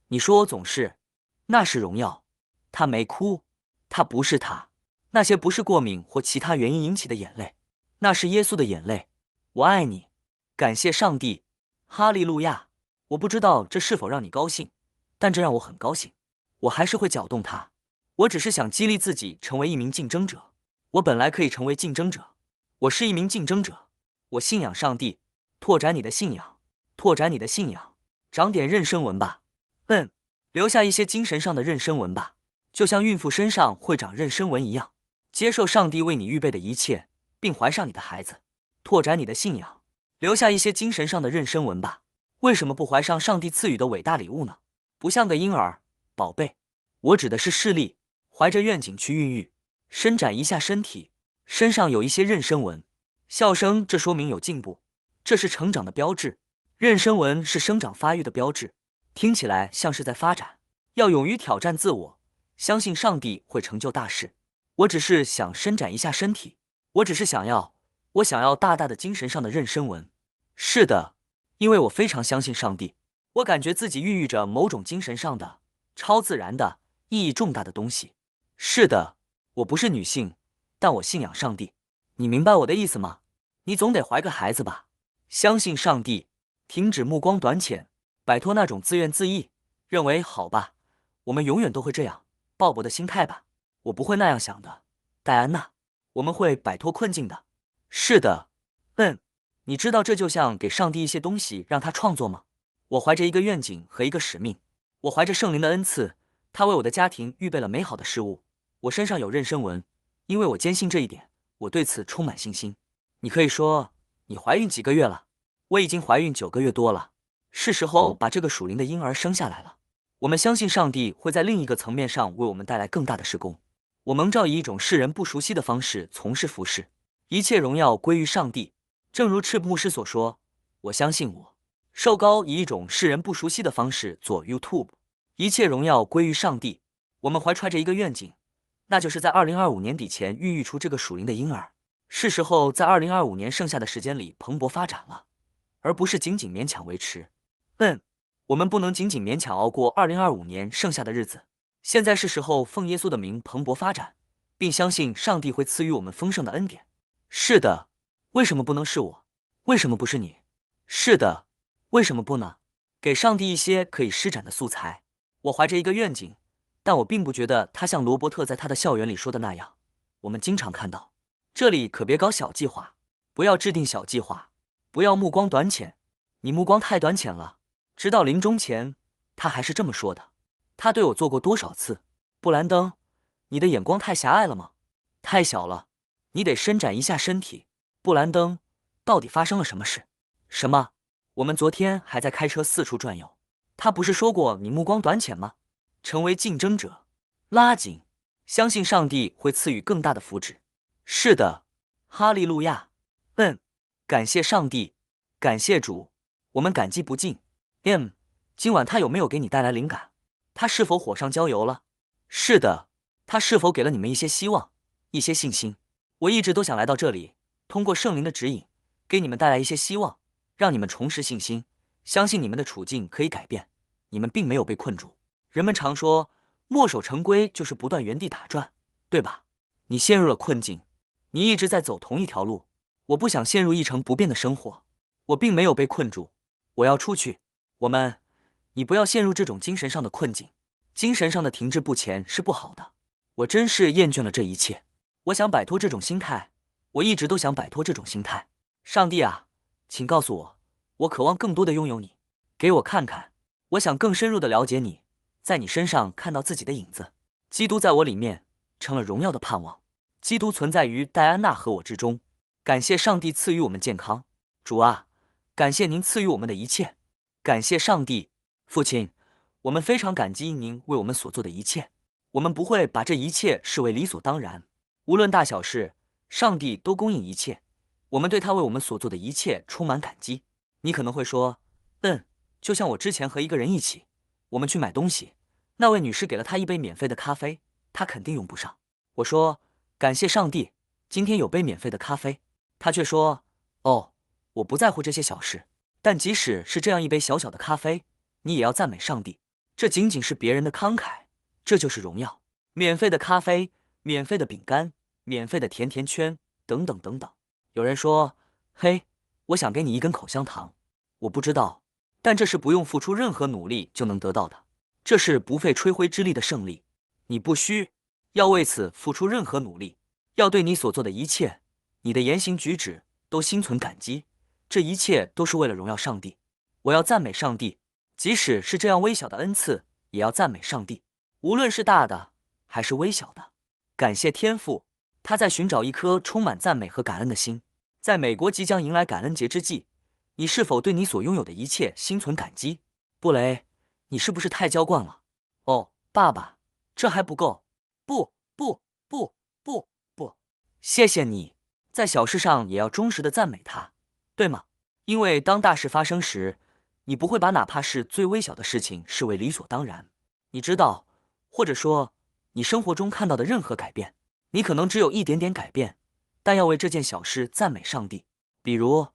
你说我总是，那是荣耀。他没哭，他不是他。那些不是过敏或其他原因引起的眼泪，那是耶稣的眼泪。我爱你，感谢上帝，哈利路亚。我不知道这是否让你高兴，但这让我很高兴。我还是会搅动它。我只是想激励自己成为一名竞争者。我本来可以成为竞争者，我是一名竞争者。我信仰上帝，拓展你的信仰，拓展你的信仰，长点妊娠纹吧。留下一些精神上的妊娠纹吧，就像孕妇身上会长妊娠纹一样。接受上帝为你预备的一切，并怀上你的孩子，拓展你的信仰，留下一些精神上的妊娠纹吧。为什么不怀上上帝赐予的伟大礼物呢？不像个婴儿，宝贝。我指的是视力，怀着愿景去孕育，伸展一下身体，身上有一些妊娠纹。笑声，这说明有进步，这是成长的标志。妊娠纹是生长发育的标志，听起来像是在发展。要勇于挑战自我，相信上帝会成就大事。我只是想伸展一下身体，我想要大大的精神上的妊娠纹。是的，因为我非常相信上帝，我感觉自己孕育着某种精神上的、超自然的、意义重大的东西。是的，我不是女性，但我信仰上帝。你明白我的意思吗？你总得怀个孩子吧？相信上帝，停止目光短浅，摆脱那种自怨自艾，认为好吧，我们永远都会这样，鲍勃的心态吧。我不会那样想的，戴安娜，我们会摆脱困境的。是的，你知道这就像给上帝一些东西让他创作吗？我怀着一个愿景和一个使命，我怀着圣灵的恩赐，他为我的家庭预备了美好的事物。我身上有妊娠纹，因为我坚信这一点，我对此充满信心。你可以说，你怀孕几个月了？我已经怀孕9个月多了，是时候把这个属灵的婴儿生下来了。我们相信上帝会在另一个层面上为我们带来更大的事工。我蒙召以一种世人不熟悉的方式从事服事，一切荣耀归于上帝。正如赤牧师所说，我相信我受膏以一种世人不熟悉的方式做 YouTube， 一切荣耀归于上帝。我们怀揣着一个愿景，那就是在2025年底前孕育出这个属灵的婴儿。是时候在2025年剩下的时间里蓬勃发展了，而不是仅仅勉强维持。我们不能仅仅勉强熬过2025年剩下的日子。现在是时候奉耶稣的名蓬勃发展，并相信上帝会赐予我们丰盛的恩典。是的，为什么不能是我？为什么不是你？是的，为什么不呢？给上帝一些可以施展的素材。我怀着一个愿景，但我并不觉得他像罗伯特在他的校园里说的那样。我们经常看到，这里可别搞小计划，不要制定小计划，不要目光短浅，你目光太短浅了。直到临终前，他还是这么说的。他对我做过多少次？布兰登，你的眼光太狭隘了吗？太小了，你得伸展一下身体。布兰登，到底发生了什么事？什么？我们昨天还在开车四处转悠。他不是说过你目光短浅吗？成为竞争者，拉紧，相信上帝会赐予更大的福祉。是的，哈利路亚。感谢上帝，感谢主，我们感激不尽。今晚他有没有给你带来灵感？他是否火上浇油了？是的，他是否给了你们一些希望，一些信心？我一直都想来到这里，通过圣灵的指引，给你们带来一些希望，让你们重拾信心，相信你们的处境可以改变，你们并没有被困住。人们常说，墨守成规就是不断原地打转，对吧？你陷入了困境，你一直在走同一条路。我不想陷入一成不变的生活，我并没有被困住，我要出去。你不要陷入这种精神上的困境，精神上的停滞不前是不好的。我真是厌倦了这一切，我想摆脱这种心态，我一直都想摆脱这种心态。上帝啊，请告诉我，我渴望更多的拥有你，给我看看，我想更深入的了解你，在你身上看到自己的影子。基督在我里面成了荣耀的盼望，基督存在于戴安娜和我之中。感谢上帝赐予我们健康，主啊，感谢您赐予我们的一切，感谢上帝。父亲，我们非常感激您为我们所做的一切，我们不会把这一切视为理所当然。无论大小事，上帝都供应一切。我们对他为我们所做的一切充满感激。你可能会说，就像我之前和一个人一起，我们去买东西，那位女士给了他一杯免费的咖啡，他肯定用不上。我说，感谢上帝，今天有杯免费的咖啡。他却说，哦，我不在乎这些小事。但即使是这样一杯小小的咖啡，你也要赞美上帝。这仅仅是别人的慷慨，这就是荣耀。免费的咖啡，免费的饼干，免费的甜甜圈，等等等等。有人说，嘿，我想给你一根口香糖。我不知道，但这是不用付出任何努力就能得到的，这是不费吹灰之力的胜利。你不需要为此付出任何努力，要对你所做的一切，你的言行举止都心存感激。这一切都是为了荣耀上帝。我要赞美上帝，即使是这样微小的恩赐，也要赞美上帝，无论是大的还是微小的。感谢天父，他在寻找一颗充满赞美和感恩的心。在美国即将迎来感恩节之际，你是否对你所拥有的一切心存感激？布雷，你是不是太娇惯了？哦，爸爸，这还不够。不不不不不，谢谢你，在小事上也要忠实的赞美他，对吗？因为当大事发生时，你不会把哪怕是最微小的事情视为理所当然。你知道，或者说，你生活中看到的任何改变，你可能只有一点点改变，但要为这件小事赞美上帝。比如，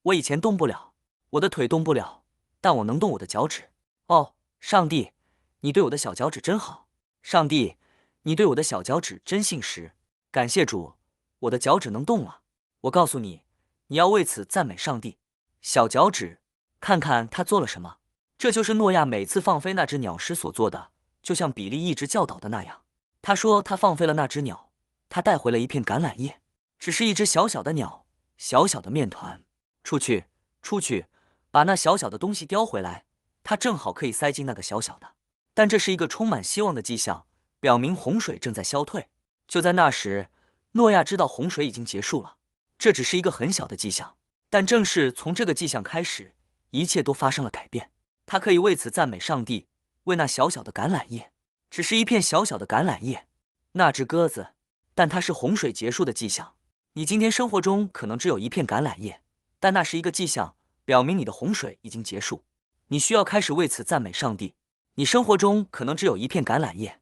我以前动不了，我的腿动不了，但我能动我的脚趾。哦，上帝，你对我的小脚趾真好。上帝，你对我的小脚趾真信实。感谢主，我的脚趾能动了。我告诉你，你要为此赞美上帝。小脚趾，看看他做了什么。这就是诺亚每次放飞那只鸟时所做的，就像比利一直教导的那样。他说他放飞了那只鸟，他带回了一片橄榄叶，只是一只小小的鸟，小小的面团。出去，出去，把那小小的东西叼回来。它正好可以塞进那个小小的。但这是一个充满希望的迹象，表明洪水正在消退。就在那时，诺亚知道洪水已经结束了。这只是一个很小的迹象，但正是从这个迹象开始，一切都发生了改变。他可以为此赞美上帝，为那小小的橄榄叶，只是一片小小的橄榄叶，那只鸽子，但它是洪水结束的迹象。你今天生活中可能只有一片橄榄叶，但那是一个迹象，表明你的洪水已经结束。你需要开始为此赞美上帝。你生活中可能只有一片橄榄叶，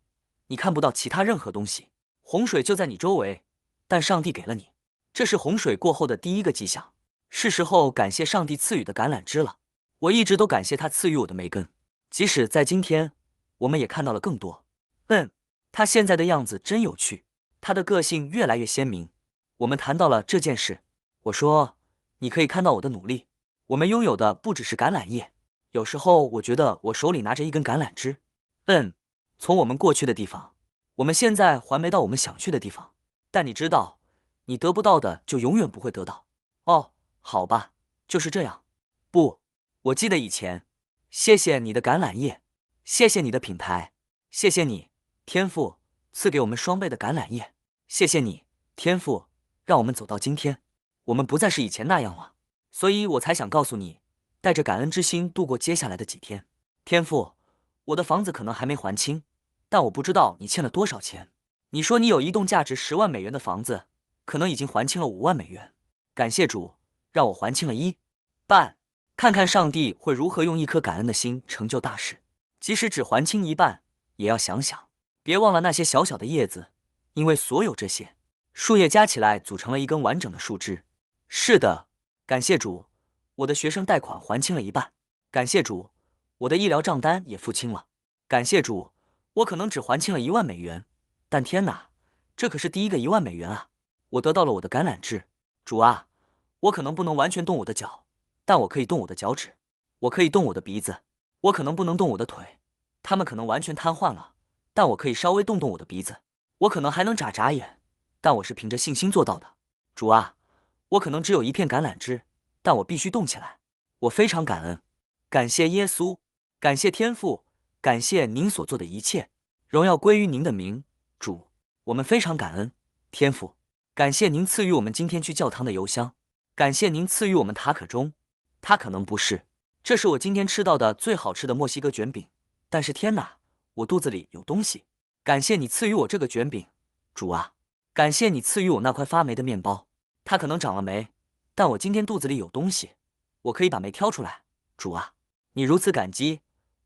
你看不到其他任何东西，洪水就在你周围，但上帝给了你。这是洪水过后的第一个迹象，是时候感谢上帝赐予的橄榄枝了。我一直都感谢他赐予我的梅根，即使在今天，我们也看到了更多。他现在的样子真有趣，他的个性越来越鲜明。我们谈到了这件事，我说，你可以看到我的努力。我们拥有的不只是橄榄叶，有时候我觉得我手里拿着一根橄榄枝。从我们过去的地方，我们现在还没到我们想去的地方。但你知道，你得不到的就永远不会得到。哦，好吧，就是这样。不，我记得以前。谢谢你的橄榄叶，谢谢你的品牌，谢谢你，天父，赐给我们双倍的橄榄叶。谢谢你，天父，让我们走到今天。我们不再是以前那样了，所以我才想告诉你，带着感恩之心度过接下来的几天。天父，我的房子可能还没还清，但我不知道你欠了多少钱。你说你有一栋价值10万美元的房子，可能已经还清了5万美元。感谢主，让我还清了一半。看看上帝会如何用一颗感恩的心成就大事。即使只还清一半，也要想想，别忘了那些小小的叶子，因为所有这些树叶加起来组成了一根完整的树枝。是的，感谢主，我的学生贷款还清了一半。感谢主，我的医疗账单也付清了。感谢主，我可能只还清了1万美元，但天哪，这可是第一个1万美元啊！我得到了我的橄榄枝。主啊，我可能不能完全动我的脚，但我可以动我的脚趾，我可以动我的鼻子，我可能不能动我的腿，它们可能完全瘫痪了，但我可以稍微动动我的鼻子，我可能还能眨眨眼，但我是凭着信心做到的。主啊，我可能只有一片橄榄枝，但我必须动起来。我非常感恩，感谢耶稣，感谢天父，感谢您所做的一切，荣耀归于您的名，主。我们非常感恩，天父，感谢您赐予我们今天去教堂的邮箱，感谢您赐予我们塔可钟。它可能不是，这是我今天吃到的最好吃的墨西哥卷饼，但是天哪，我肚子里有东西。感谢你赐予我这个卷饼，主啊！感谢你赐予我那块发霉的面包，它可能长了霉，但我今天肚子里有东西，我可以把霉挑出来。主啊，你如此感激，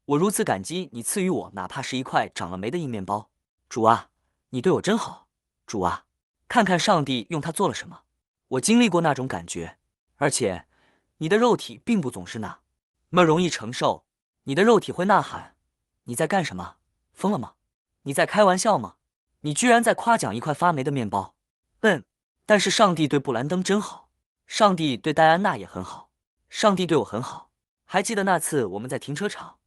我如此感激你赐予我哪怕是一块长了霉的硬面包。主啊，你对我真好。主啊，看看上帝用它做了什么。我经历过那种感觉，而且你的肉体并不总是那么容易承受。你的肉体会呐喊：你在干什么？疯了吗？你在开玩笑吗？你居然在夸奖一块发霉的面包。但是上帝对布兰登真好，上帝对戴安娜也很好，上帝对我很好。还记得那次我们在停车场，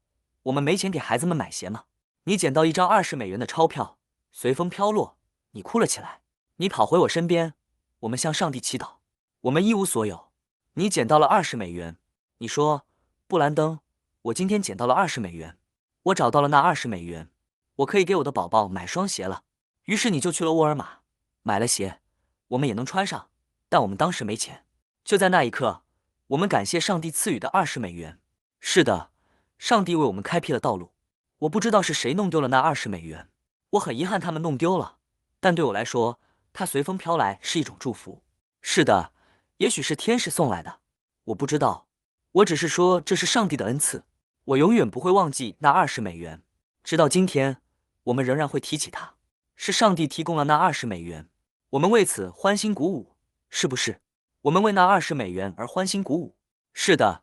我们没钱给孩子们买鞋吗？你捡到一张20美元的钞票，随风飘落，你哭了起来。你跑回我身边，我们向上帝祈祷。我们一无所有，你捡到了20美元。你说，布兰登，我今天捡到了20美元，我找到了那20美元，我可以给我的宝宝买双鞋了。于是你就去了沃尔玛，买了鞋，我们也能穿上，但我们当时没钱。就在那一刻，我们感谢上帝赐予的20美元。是的，上帝为我们开辟了道路。我不知道是谁弄丢了那20美元，我很遗憾他们弄丢了，但对我来说，它随风飘来是一种祝福。是的，也许是天使送来的，我不知道。我只是说这是上帝的恩赐，我永远不会忘记那20美元。直到今天，我们仍然会提起它。是上帝提供了那20美元，我们为此欢欣鼓舞，是不是？我们为那20美元而欢欣鼓舞。是的，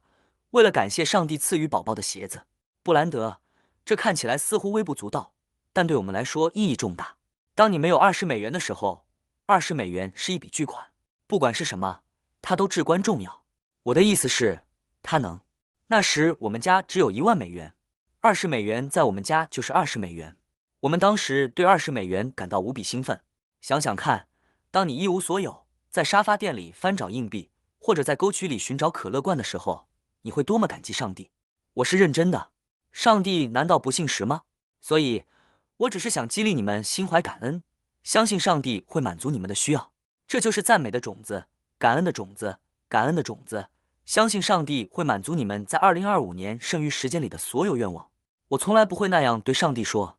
为了感谢上帝赐予宝宝的鞋子。布兰德，这看起来似乎微不足道，但对我们来说意义重大。当你没有20美元的时候，20美元是一笔巨款，不管是什么，它都至关重要。我的意思是，它能。那时我们家只有1万美元，20美元在我们家就是20美元。我们当时对20美元感到无比兴奋。想想看，当你一无所有，在沙发店里翻找硬币，或者在沟渠里寻找可乐罐的时候，你会多么感激上帝。我是认真的。上帝难道不信实吗？所以，我只是想激励你们心怀感恩，相信上帝会满足你们的需要。这就是赞美的种子，感恩的种子，感恩的种子。相信上帝会满足你们在2025年剩余时间里的所有愿望。我从来不会那样对上帝说。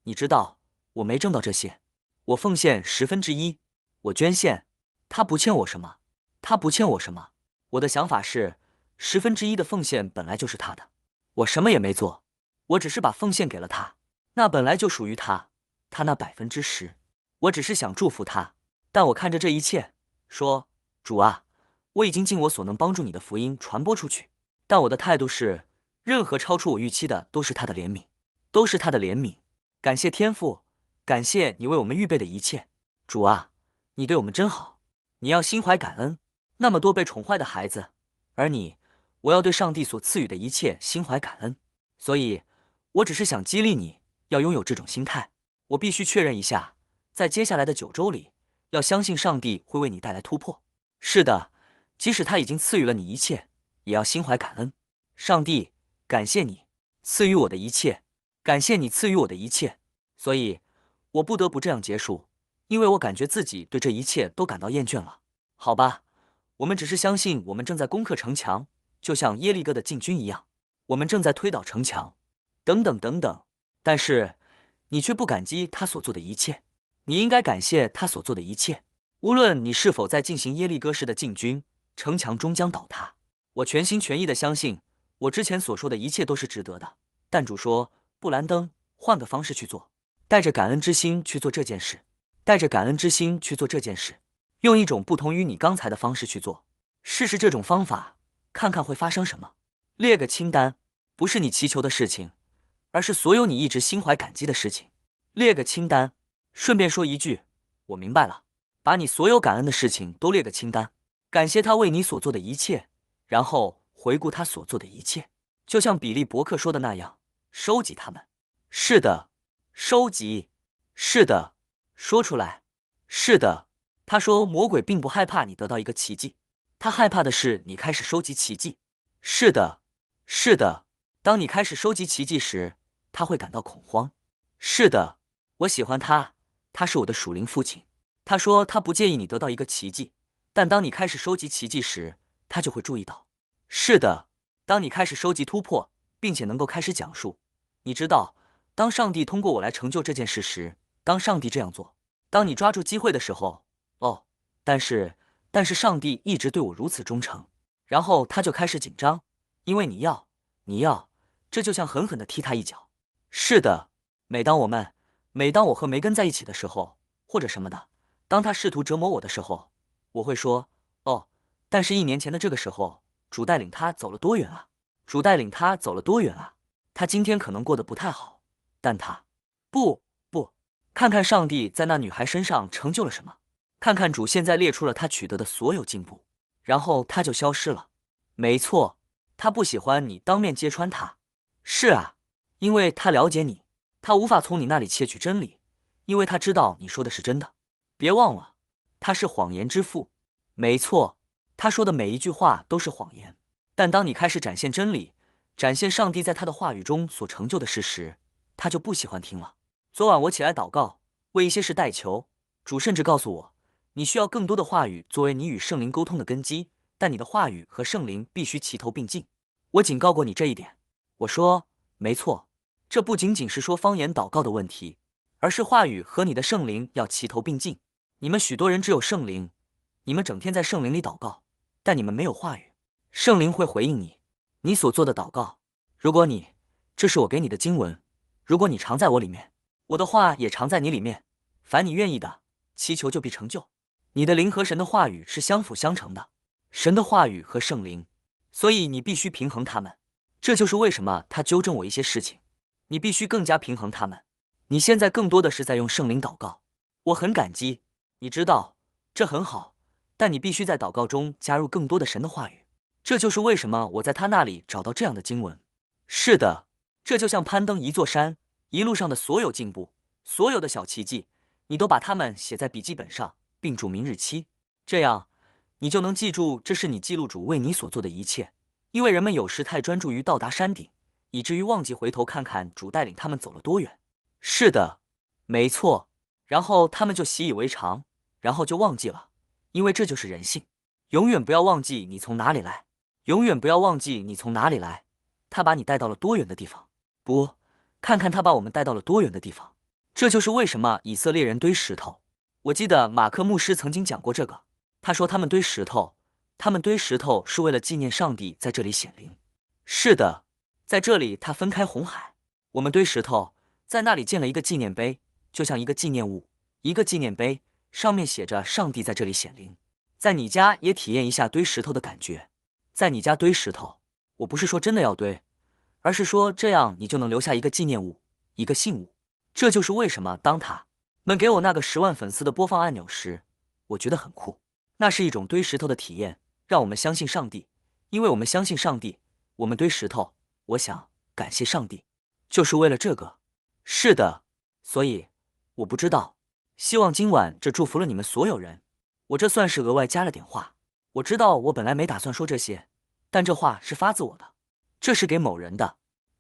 你知道，我没挣到这些，我奉献1/10，我捐献，他不欠我什么，他不欠我什么。我的想法是，1/10的奉献本来就是他的，我什么也没做，我只是把奉献给了他，那本来就属于他，他那10%，我只是想祝福他。但我看着这一切，说，主啊，我已经尽我所能帮助你的福音传播出去，但我的态度是，任何超出我预期的都是他的怜悯，都是他的怜悯。感谢天父，感谢你为我们预备的一切。主啊，你对我们真好，你要心怀感恩。那么多被宠坏的孩子，而你，我要对上帝所赐予的一切心怀感恩。所以，我只是想激励你，要拥有这种心态。我必须确认一下，在接下来的9周里，要相信上帝会为你带来突破。是的，即使他已经赐予了你一切，也要心怀感恩。上帝，感谢你赐予我的一切。感谢你赐予我的一切，所以我不得不这样结束，因为我感觉自己对这一切都感到厌倦了。好吧，我们只是相信我们正在攻克城墙，就像耶利哥的禁军一样，我们正在推倒城墙，等等等等。但是你却不感激他所做的一切，你应该感谢他所做的一切。无论你是否在进行耶利哥式的进军，城墙终将倒塌。我全心全意的相信，我之前所说的一切都是值得的。但主说，布兰登，换个方式去做，带着感恩之心去做这件事，带着感恩之心去做这件事，用一种不同于你刚才的方式去做，试试这种方法，看看会发生什么。列个清单，不是你祈求的事情，而是所有你一直心怀感激的事情。列个清单，顺便说一句，我明白了，把你所有感恩的事情都列个清单，感谢他为你所做的一切，然后回顾他所做的一切，就像比利·伯克说的那样。收集它们，是的，收集，是的，说出来，是的。他说，魔鬼并不害怕你得到一个奇迹，他害怕的是你开始收集奇迹。是的，是的。当你开始收集奇迹时，他会感到恐慌。是的，我喜欢他，他是我的属灵父亲。他说他不介意你得到一个奇迹，但当你开始收集奇迹时，他就会注意到。是的，当你开始收集突破，并且能够开始讲述。你知道，当上帝通过我来成就这件事时，当上帝这样做，当你抓住机会的时候，哦，但是上帝一直对我如此忠诚。然后他就开始紧张，因为你要，这就像狠狠地踢他一脚。是的，每当我和梅根在一起的时候，或者什么的，当他试图折磨我的时候，我会说，哦，但是1年前的这个时候，主带领他走了多远啊？主带领他走了多远啊？他今天可能过得不太好，但他，不，看看上帝在那女孩身上成就了什么，看看主现在列出了他取得的所有进步，然后他就消失了。没错，他不喜欢你当面揭穿他。是啊，因为他了解你，他无法从你那里窃取真理，因为他知道你说的是真的。别忘了，他是谎言之父。没错，他说的每一句话都是谎言。但当你开始展现真理，展现上帝在他的话语中所成就的事时，他就不喜欢听了。昨晚我起来祷告，为一些事代求，主甚至告诉我，你需要更多的话语作为你与圣灵沟通的根基，但你的话语和圣灵必须齐头并进。我警告过你这一点。我说，没错，这不仅仅是说方言祷告的问题，而是话语和你的圣灵要齐头并进。你们许多人只有圣灵，你们整天在圣灵里祷告，但你们没有话语。圣灵会回应你所做的祷告。如果这是我给你的经文，如果你常在我里面，我的话也常在你里面，凡你愿意的，祈求就必成就。你的灵和神的话语是相辅相成的，神的话语和圣灵，所以你必须平衡他们。这就是为什么他纠正我一些事情，你必须更加平衡他们。你现在更多的是在用圣灵祷告，我很感激，你知道，这很好，但你必须在祷告中加入更多的神的话语。这就是为什么我在他那里找到这样的经文。是的，这就像攀登一座山，一路上的所有进步，所有的小奇迹，你都把它们写在笔记本上，并注明日期，这样你就能记住这是你记录主为你所做的一切。因为人们有时太专注于到达山顶，以至于忘记回头看看主带领他们走了多远。是的，没错，然后他们就习以为常，然后就忘记了，因为这就是人性。永远不要忘记你从哪里来，永远不要忘记你从哪里来。他把你带到了多远的地方？不，看看他把我们带到了多远的地方。这就是为什么以色列人堆石头。我记得马克牧师曾经讲过这个，他说他们堆石头是为了纪念上帝在这里显灵。是的，在这里他分开红海，我们堆石头，在那里建了一个纪念碑，就像一个纪念物，一个纪念碑，上面写着上帝在这里显灵。在你家也体验一下堆石头的感觉。在你家堆石头，我不是说真的要堆，而是说这样你就能留下一个纪念物，一个信物。这就是为什么当他们给我那个10万粉丝的播放按钮时，我觉得很酷。那是一种堆石头的体验，让我们相信上帝，因为我们相信上帝，我们堆石头。我想感谢上帝，就是为了这个。是的，所以我不知道，希望今晚这祝福了你们所有人。我这算是额外加了点话。我知道我本来没打算说这些，但这话是发自我的，这是给某人的。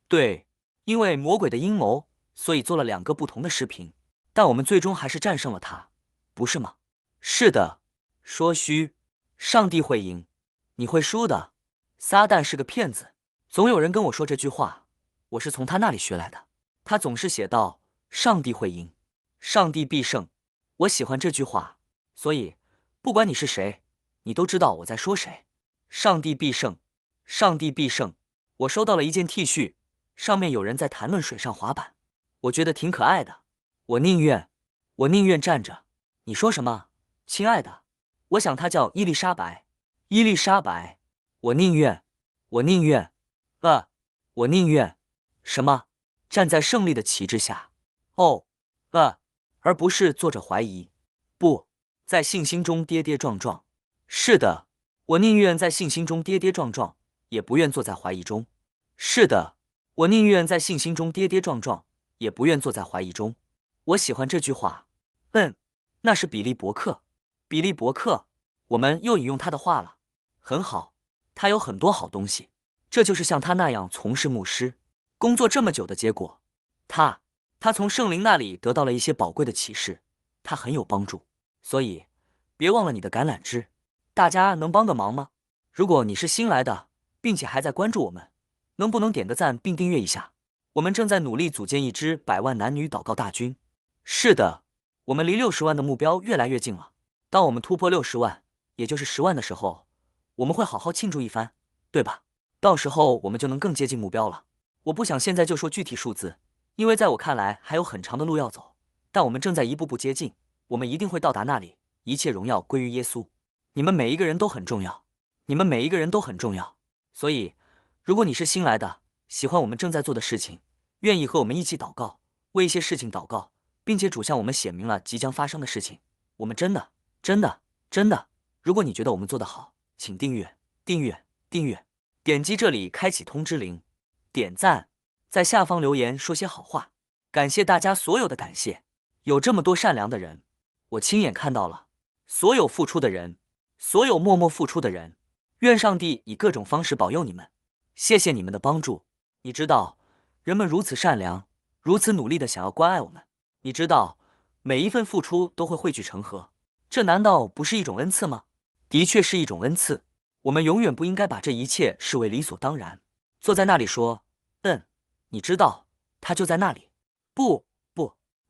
对，因为魔鬼的阴谋，所以做了2个不同的视频，但我们最终还是战胜了他，不是吗？是的，说虚，上帝会赢，你会输的。撒旦是个骗子，总有人跟我说这句话，我是从他那里学来的。他总是写道：上帝会赢，上帝必胜。我喜欢这句话，所以不管你是谁，你都知道我在说谁。上帝必胜，上帝必胜。我收到了一件 T 恤，上面有人在谈论水上滑板，我觉得挺可爱的。我宁愿站着。你说什么，亲爱的？我想她叫伊丽莎白。伊丽莎白，我宁愿，我宁愿什么？站在胜利的旗帜下。哦，而不是坐着怀疑。不，在信心中跌跌撞撞。是的，我宁愿在信心中跌跌撞撞，也不愿坐在怀疑中。是的，我宁愿在信心中跌跌撞撞，也不愿坐在怀疑中。我喜欢这句话。那是比利伯克。比利伯克，我们又引用他的话了。很好，他有很多好东西，这就是像他那样从事牧师工作这么久的结果。他从圣灵那里得到了一些宝贵的启示，他很有帮助。所以别忘了你的橄榄枝。大家能帮个忙吗？如果你是新来的，并且还在关注我们，能不能点个赞并订阅一下？我们正在努力组建一支100万男女祷告大军。是的，我们离60万的目标越来越近了。当我们突破60万，也就是10万的时候，我们会好好庆祝一番，对吧？到时候我们就能更接近目标了。我不想现在就说具体数字，因为在我看来还有很长的路要走，但我们正在一步步接近，我们一定会到达那里。一切荣耀归于耶稣。你们每一个人都很重要，你们每一个人都很重要。所以，如果你是新来的，喜欢我们正在做的事情，愿意和我们一起祷告，为一些事情祷告，并且主向我们显明了即将发生的事情，我们真的、真的、真的，如果你觉得我们做得好，请订阅、订阅、订阅，点击这里开启通知铃，点赞，在下方留言说些好话。感谢大家所有的感谢，有这么多善良的人，我亲眼看到了，所有付出的人，所有默默付出的人，愿上帝以各种方式保佑你们。谢谢你们的帮助。你知道，人们如此善良，如此努力的想要关爱我们。你知道，每一份付出都会汇聚成河，这难道不是一种恩赐吗？的确是一种恩赐。我们永远不应该把这一切视为理所当然。坐在那里说，你知道，他就在那里。不，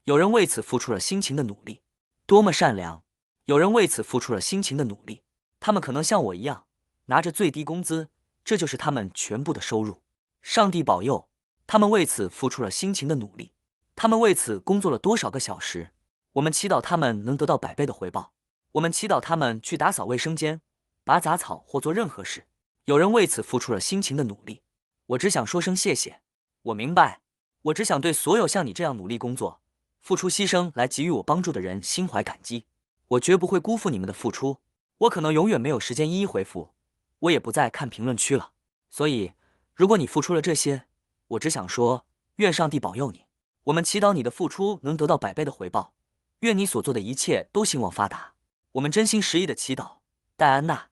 有人为此付出了辛勤的努力，多么善良！有人为此付出了辛勤的努力，他们可能像我一样，拿着最低工资，这就是他们全部的收入。上帝保佑，他们为此付出了辛勤的努力，他们为此工作了多少个小时？我们祈祷他们能得到100倍的回报。我们祈祷他们去打扫卫生间，拔杂草或做任何事。有人为此付出了辛勤的努力，我只想说声谢谢。我明白，我只想对所有像你这样努力工作、付出牺牲来给予我帮助的人心怀感激。我绝不会辜负你们的付出。我可能永远没有时间一一回复，我也不再看评论区了。所以，如果你付出了这些，我只想说，愿上帝保佑你。我们祈祷你的付出能得到100倍的回报，愿你所做的一切都兴旺发达。我们真心实意的祈祷，戴安娜，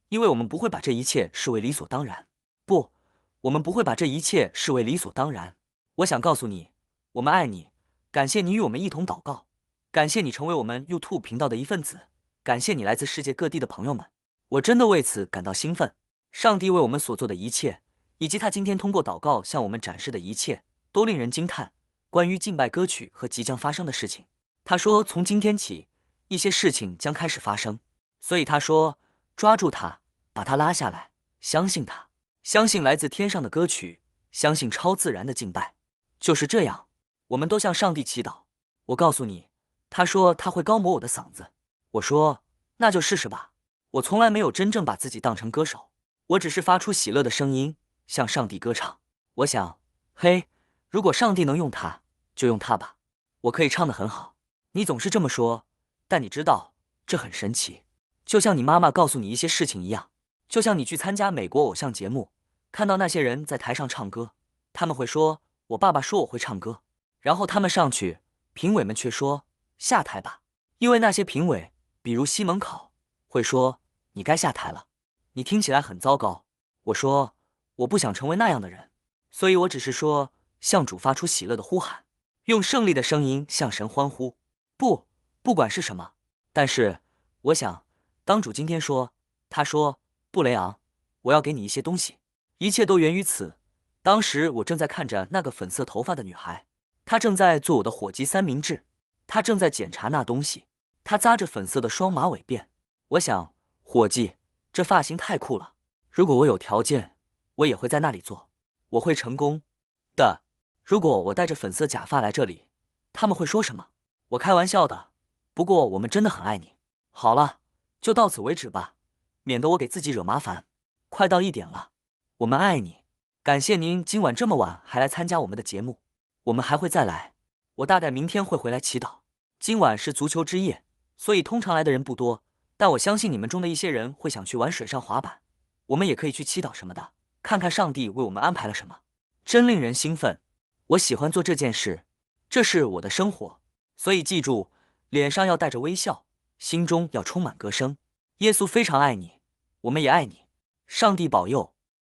因为我们不会把这一切视为理所当然。不，我们不会把这一切视为理所当然。我想告诉你，我们爱你，感谢你与我们一同祷告，感谢你成为我们 YouTube 频道的一份子，感谢你来自世界各地的朋友们，我真的为此感到兴奋。上帝为我们所做的一切，以及他今天通过祷告向我们展示的一切，都令人惊叹。关于敬拜歌曲和即将发生的事情，他说从今天起，一些事情将开始发生。所以他说，抓住它，把它拉下来，相信它，相信来自天上的歌曲，相信超自然的敬拜。就是这样，我们都向上帝祈祷。我告诉你，他说他会高摩我的嗓子。我说，那就试试吧。我从来没有真正把自己当成歌手，我只是发出喜乐的声音，向上帝歌唱。我想，嘿，如果上帝能用它，就用它吧。我可以唱得很好。你总是这么说，但你知道，这很神奇。就像你妈妈告诉你一些事情一样，就像你去参加美国偶像节目，看到那些人在台上唱歌，他们会说，我爸爸说我会唱歌，然后他们上去，评委们却说，下台吧。因为那些评委，比如西蒙考，会说，你该下台了，你听起来很糟糕。我说，我不想成为那样的人，所以我只是说，向主发出喜乐的呼喊，用胜利的声音向神欢呼。不管是什么。但是，我想，当主今天说，他说，布雷昂，我要给你一些东西，一切都源于此。当时我正在看着那个粉色头发的女孩，她正在做我的火鸡三明治，她正在检查那东西，她扎着粉色的双马尾辫。我想，伙计，这发型太酷了。如果我有条件，我也会在那里做，我会成功的。如果我戴着粉色假发来这里，他们会说什么？我开玩笑的，不过我们真的很爱你。好了，就到此为止吧，免得我给自己惹麻烦。快到1点了，我们爱你。感谢您今晚这么晚还来参加我们的节目，我们还会再来。我大概明天会回来祈祷。今晚是足球之夜，所以通常来的人不多，但我相信你们中的一些人会想去玩水上滑板。我们也可以去祈祷什么的，看看上帝为我们安排了什么，真令人兴奋。我喜欢做这件事，这是我的生活。所以记住，脸上要带着微笑，心中要充满歌声。耶稣非常爱你，我们也爱你。上帝保佑。